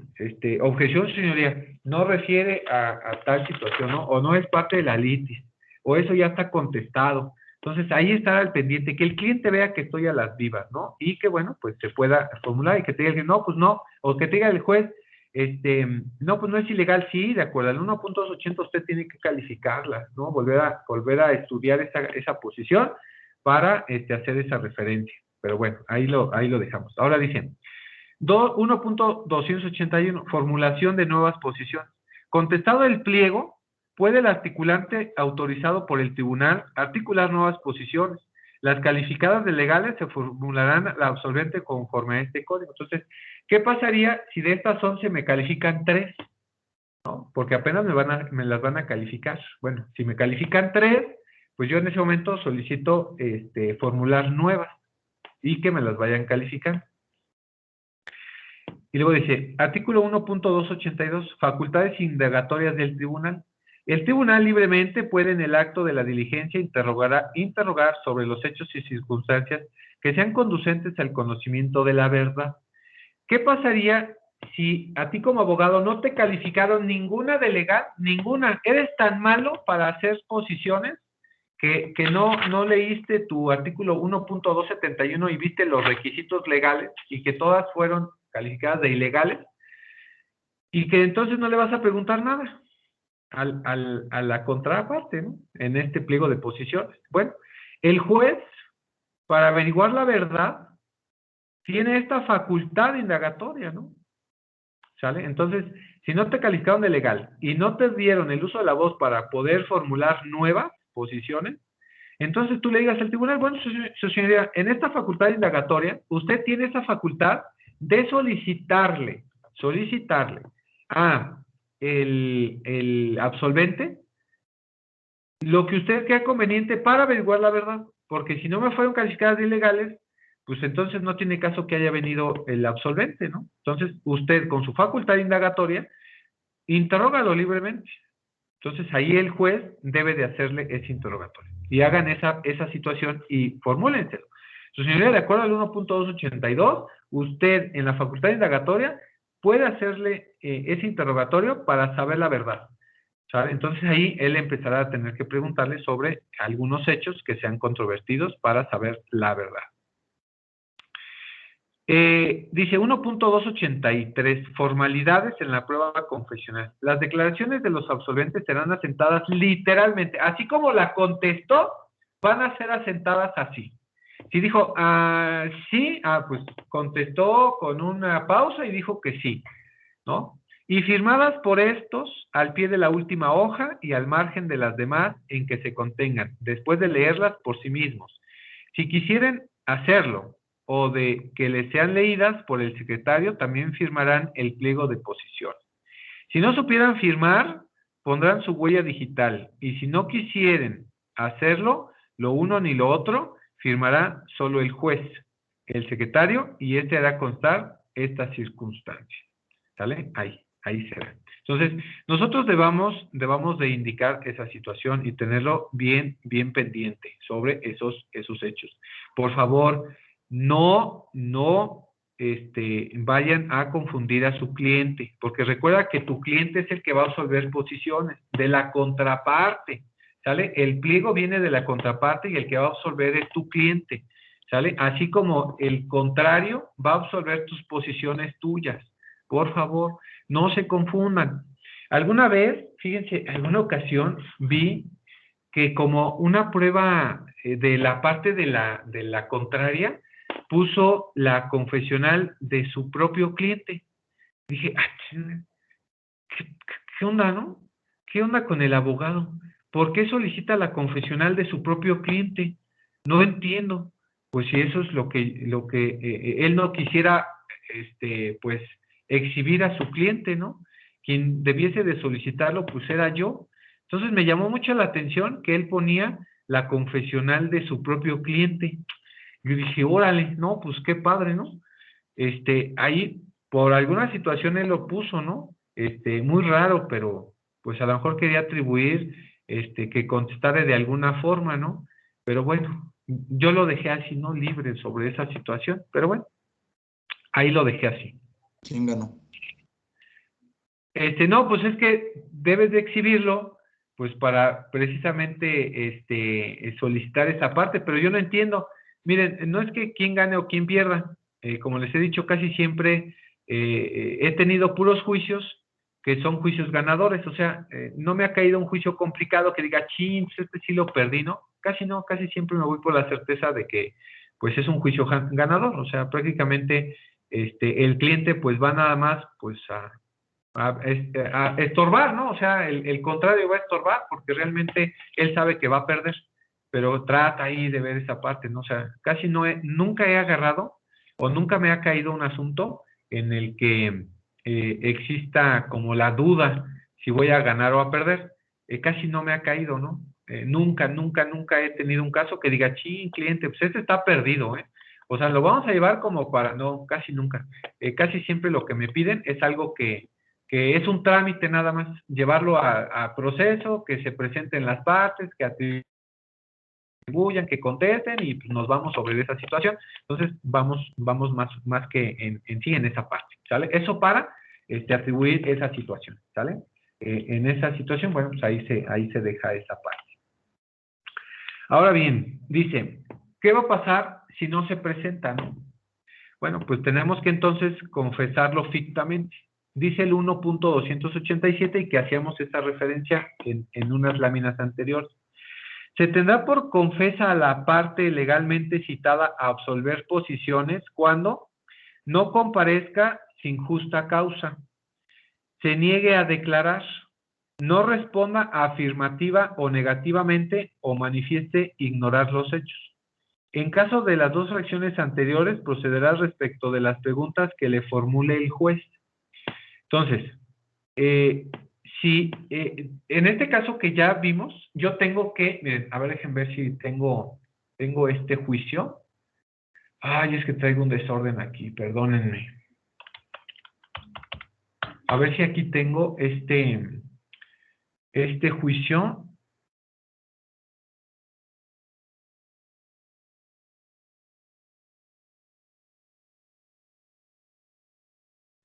objeción, señoría, no refiere a tal situación, ¿no? O no es parte de la litis, o eso ya está contestado. Entonces, ahí estar al pendiente, que el cliente vea que estoy a las vivas, ¿no? Y que, bueno, pues se pueda formular y que te diga, no, pues no, o que te diga el juez, no, pues no es ilegal, sí, de acuerdo, al 1.280 usted tiene que calificarla, ¿no? Volver a estudiar esa posición para hacer esa referencia. Pero bueno, ahí lo dejamos. Ahora dicen, 1.281, formulación de nuevas posiciones. Contestado el pliego, puede el articulante autorizado por el tribunal articular nuevas posiciones. Las calificadas de legales se formularán al absolvente conforme a este código. Entonces, ¿qué pasaría si de estas 11 me califican 3? ¿No? Porque apenas me las van a calificar. Bueno, si me califican 3, pues yo en ese momento solicito formular nuevas y que me las vayan calificando. Y luego dice, artículo 1.282, facultades indagatorias del tribunal. El tribunal libremente puede en el acto de la diligencia interrogar sobre los hechos y circunstancias que sean conducentes al conocimiento de la verdad. ¿Qué pasaría si a ti como abogado no te calificaron ninguna de legal? Ninguna. ¿Eres tan malo para hacer posiciones que no leíste tu artículo 1.271 y viste los requisitos legales y que todas fueron calificadas de ilegales y que entonces no le vas a preguntar nada a la contraparte, ¿no? En este pliego de posiciones. Bueno, el juez, para averiguar la verdad, tiene esta facultad indagatoria, ¿no? ¿Sale? Entonces, si no te calificaron de legal y no te dieron el uso de la voz para poder formular nuevas posiciones, entonces tú le digas al tribunal, bueno, su señoría, en esta facultad indagatoria, usted tiene esa facultad de solicitarle a el absolvente lo que usted crea conveniente para averiguar la verdad, porque si no me fueron calificadas de ilegales, pues entonces no tiene caso que haya venido el absolvente, ¿no? Entonces, usted con su facultad indagatoria, interrógalo libremente. Entonces, ahí el juez debe de hacerle ese interrogatorio. Y hagan esa situación y formúlenselo. Su señoría, de acuerdo al 1.282, usted en la facultad indagatoria puede hacerle ese interrogatorio para saber la verdad. ¿Sabe? Entonces ahí él empezará a tener que preguntarle sobre algunos hechos que sean controvertidos para saber la verdad. Dice 1.283, formalidades en la prueba confesional. Las declaraciones de los absolventes serán asentadas literalmente, así como la contestó, van a ser asentadas así. Si dijo sí, pues contestó con una pausa y dijo que sí, ¿no? Y firmadas por estos al pie de la última hoja y al margen de las demás en que se contengan, después de leerlas por sí mismos. Si quisieren hacerlo o de que les sean leídas por el secretario, también firmarán el pliego de posición. Si no supieran firmar, pondrán su huella digital. Y si no quisieren hacerlo, lo uno ni lo otro, firmará solo el juez, el secretario, y este hará constar esta circunstancia. ¿Sale? Ahí será. Entonces, nosotros debamos de indicar esa situación y tenerlo bien pendiente sobre esos hechos. Por favor, no vayan a confundir a su cliente, porque recuerda que tu cliente es el que va a absolver posiciones de la contraparte, ¿sale? El pliego viene de la contraparte y el que va a absolver es tu cliente, ¿sale? Así como el contrario va a absolver tus posiciones tuyas. Por favor, no se confundan. Alguna vez, fíjense, alguna ocasión vi que como una prueba de la parte de la contraria, puso la confesional de su propio cliente. Dije, ¿qué onda, no? ¿Qué onda con el abogado? ¿Por qué solicita la confesional de su propio cliente? No entiendo. Pues si eso es lo que él no quisiera, pues, exhibir a su cliente, ¿no? Quien debiese de solicitarlo, pues era yo. Entonces me llamó mucho la atención que él ponía la confesional de su propio cliente. Yo dije, órale, no, pues qué padre, ¿no? Ahí, por alguna situación él lo puso, ¿no? Muy raro, pero pues a lo mejor quería atribuir, que contestara de alguna forma, ¿no? Pero bueno, yo lo dejé así, ¿no? Libre sobre esa situación, pero bueno, ahí lo dejé así. ¿Quién ganó? No, pues es que debes de exhibirlo, pues para precisamente solicitar esa parte, pero yo no entiendo. Miren, no es que quién gane o quién pierda. Como les he dicho, casi siempre he tenido puros juicios que son juicios ganadores. O sea, no me ha caído un juicio complicado que diga, chin, pues sí lo perdí, ¿no? Casi siempre me voy por la certeza de que pues es un juicio ganador. O sea, prácticamente el cliente pues va nada más pues a estorbar, ¿no? O sea, el contrario va a estorbar porque realmente él sabe que va a perder, pero trata ahí de ver esa parte, ¿no? O sea, nunca he agarrado o nunca me ha caído un asunto en el que exista como la duda si voy a ganar o a perder. Casi no me ha caído, ¿no? Nunca he tenido un caso que diga, ching, cliente, pues este está perdido, ¿eh? O sea, lo vamos a llevar como para, no, casi nunca. Casi siempre lo que me piden es algo que es un trámite nada más, llevarlo a proceso, que se presenten las partes, que atribuyan, que contesten y pues nos vamos sobre esa situación. Entonces, vamos más que en sí en esa parte, ¿sale? Eso para atribuir esa situación, ¿sale? En esa situación, bueno, pues ahí se deja esa parte. Ahora bien, dice, ¿qué va a pasar si no se presentan? Bueno, pues tenemos que entonces confesarlo fictamente. Dice el 1.287 y que hacíamos esta referencia en unas láminas anteriores. Se tendrá por confesa a la parte legalmente citada a absolver posiciones cuando no comparezca sin justa causa, se niegue a declarar, no responda afirmativa o negativamente o manifieste ignorar los hechos. En caso de las dos acciones anteriores, procederá respecto de las preguntas que le formule el juez. Entonces, si en este caso que ya vimos, yo tengo que, miren, a ver, déjenme ver si tengo este juicio. Ay, es que traigo un desorden aquí, perdónenme. A ver si aquí tengo este juicio.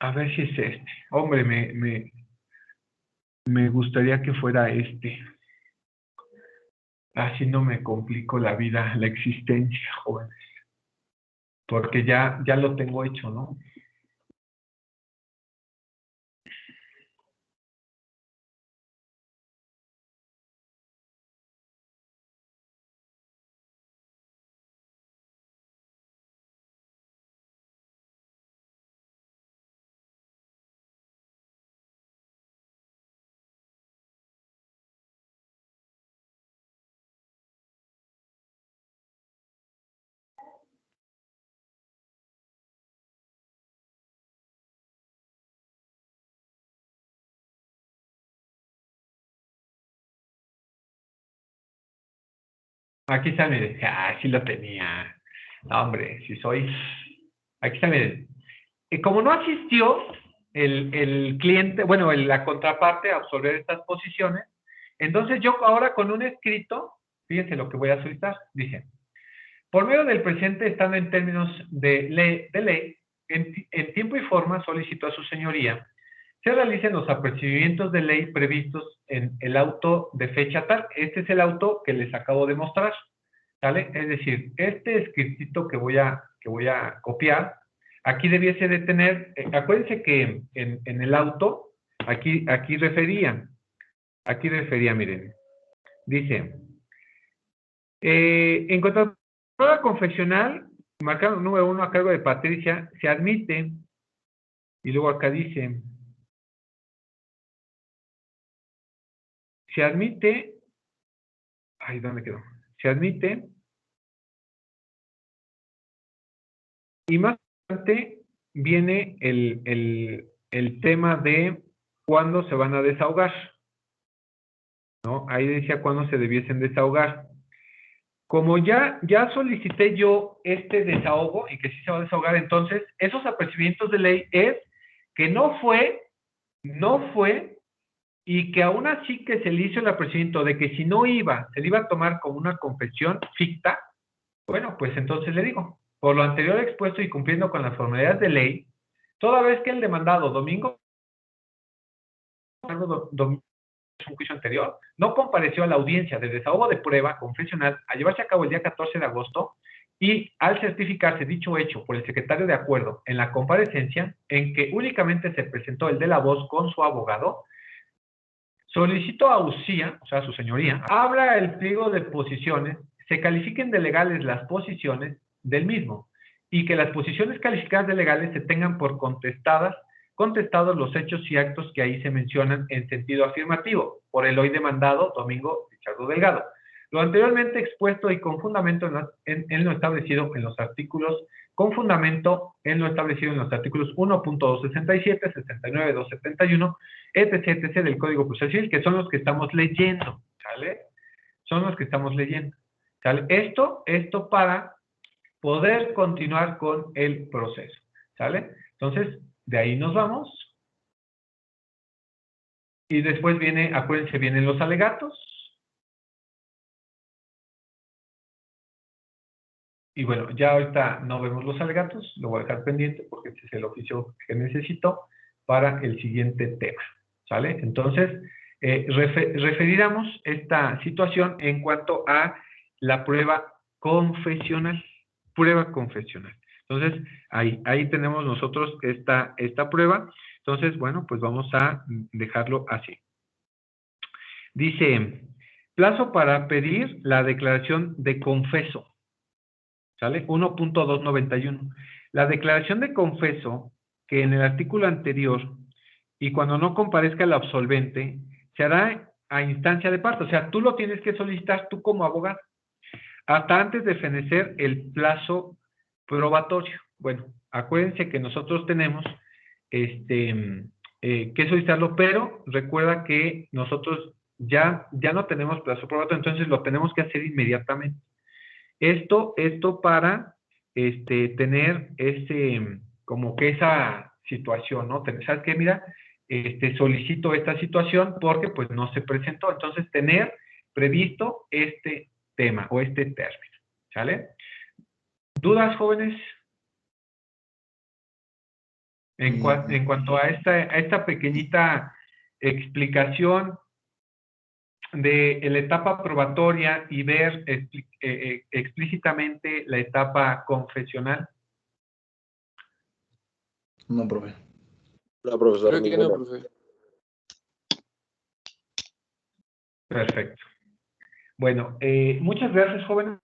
A ver si es este. Hombre, me gustaría que fuera este. Así no me complico la vida, la existencia, jóvenes. Porque ya lo tengo hecho, ¿no? Aquí está, miren. Ah, sí lo tenía. No, hombre, si soy... Aquí está, miren. Como no asistió el cliente, bueno, la contraparte a absolver estas posiciones, entonces yo ahora con un escrito, fíjense lo que voy a solicitar, dice, por medio del presente, estando en términos de ley, en tiempo y forma solicito a su señoría se realicen los apercibimientos de ley previstos en el auto de fecha tal. Este es el auto que les acabo de mostrar, ¿sale? Es decir, este escritito que voy a copiar, aquí debiese de tener, acuérdense que en el auto, aquí refería, miren, dice, en cuanto a prueba confesional, marcado número 1 a cargo de Patricia, se admite, y luego acá dice, se admite, ay, ¿dónde quedó? Se admite, y más adelante viene el tema de cuándo se van a desahogar, ¿no? Ahí decía cuándo se debiesen desahogar. Como ya solicité yo este desahogo y que sí se va a desahogar, entonces esos apercibimientos de ley es que no fue, y que aún así que se le hizo el apercibimiento de que si no iba, se le iba a tomar como una confesión ficta, bueno, pues entonces le digo, por lo anterior expuesto y cumpliendo con las formalidades de ley, toda vez que el demandado Domingo es un juicio anterior, no compareció a la audiencia de desahogo de prueba confesional a llevarse a cabo el día 14 de agosto y al certificarse dicho hecho por el secretario de acuerdo en la comparecencia en que únicamente se presentó el de la voz con su abogado, solicito a UCIA, o sea, su señoría, abra el pliego de posiciones, se califiquen de legales las posiciones del mismo y que las posiciones calificadas de legales se tengan por contestados los hechos y actos que ahí se mencionan en sentido afirmativo por el hoy demandado Domingo Richardo Delgado. Lo anteriormente expuesto y con fundamento en lo establecido en los artículos, con fundamento en lo establecido en los artículos 1.267, 69, 271, etc., etc. del Código Procesal Civil, que son los que estamos leyendo, ¿sale? Son los que estamos leyendo, ¿sale? Esto para poder continuar con el proceso, ¿sale? Entonces, de ahí nos vamos. Y después viene, acuérdense, vienen los alegatos. Y bueno, ya ahorita no vemos los alegatos, lo voy a dejar pendiente porque este es el oficio que necesito para el siguiente tema, ¿sale? Entonces, referiremos esta situación en cuanto a la prueba confesional. Prueba confesional. Entonces, ahí tenemos nosotros esta prueba. Entonces, bueno, pues vamos a dejarlo así. Dice, plazo para pedir la declaración de confeso. ¿Sale? 1.291. La declaración de confeso, que en el artículo anterior, y cuando no comparezca el absolvente, se hará a instancia de parte. O sea, tú lo tienes que solicitar tú como abogado, hasta antes de fenecer el plazo probatorio. Bueno, acuérdense que nosotros tenemos que solicitarlo, pero recuerda que nosotros ya no tenemos plazo probatorio, entonces lo tenemos que hacer inmediatamente. Esto para tener como que esa situación, ¿no? ¿Sabes qué? Mira, solicito esta situación porque pues no se presentó. Entonces, tener previsto este tema o este término, ¿sale? ¿Dudas, jóvenes? En cuanto a esta pequeñita explicación de la etapa probatoria y ver explícitamente la etapa confesional. No, profe. No, profesor, Creo que no, ninguna. profe. Perfecto. Bueno, muchas gracias, jóvenes.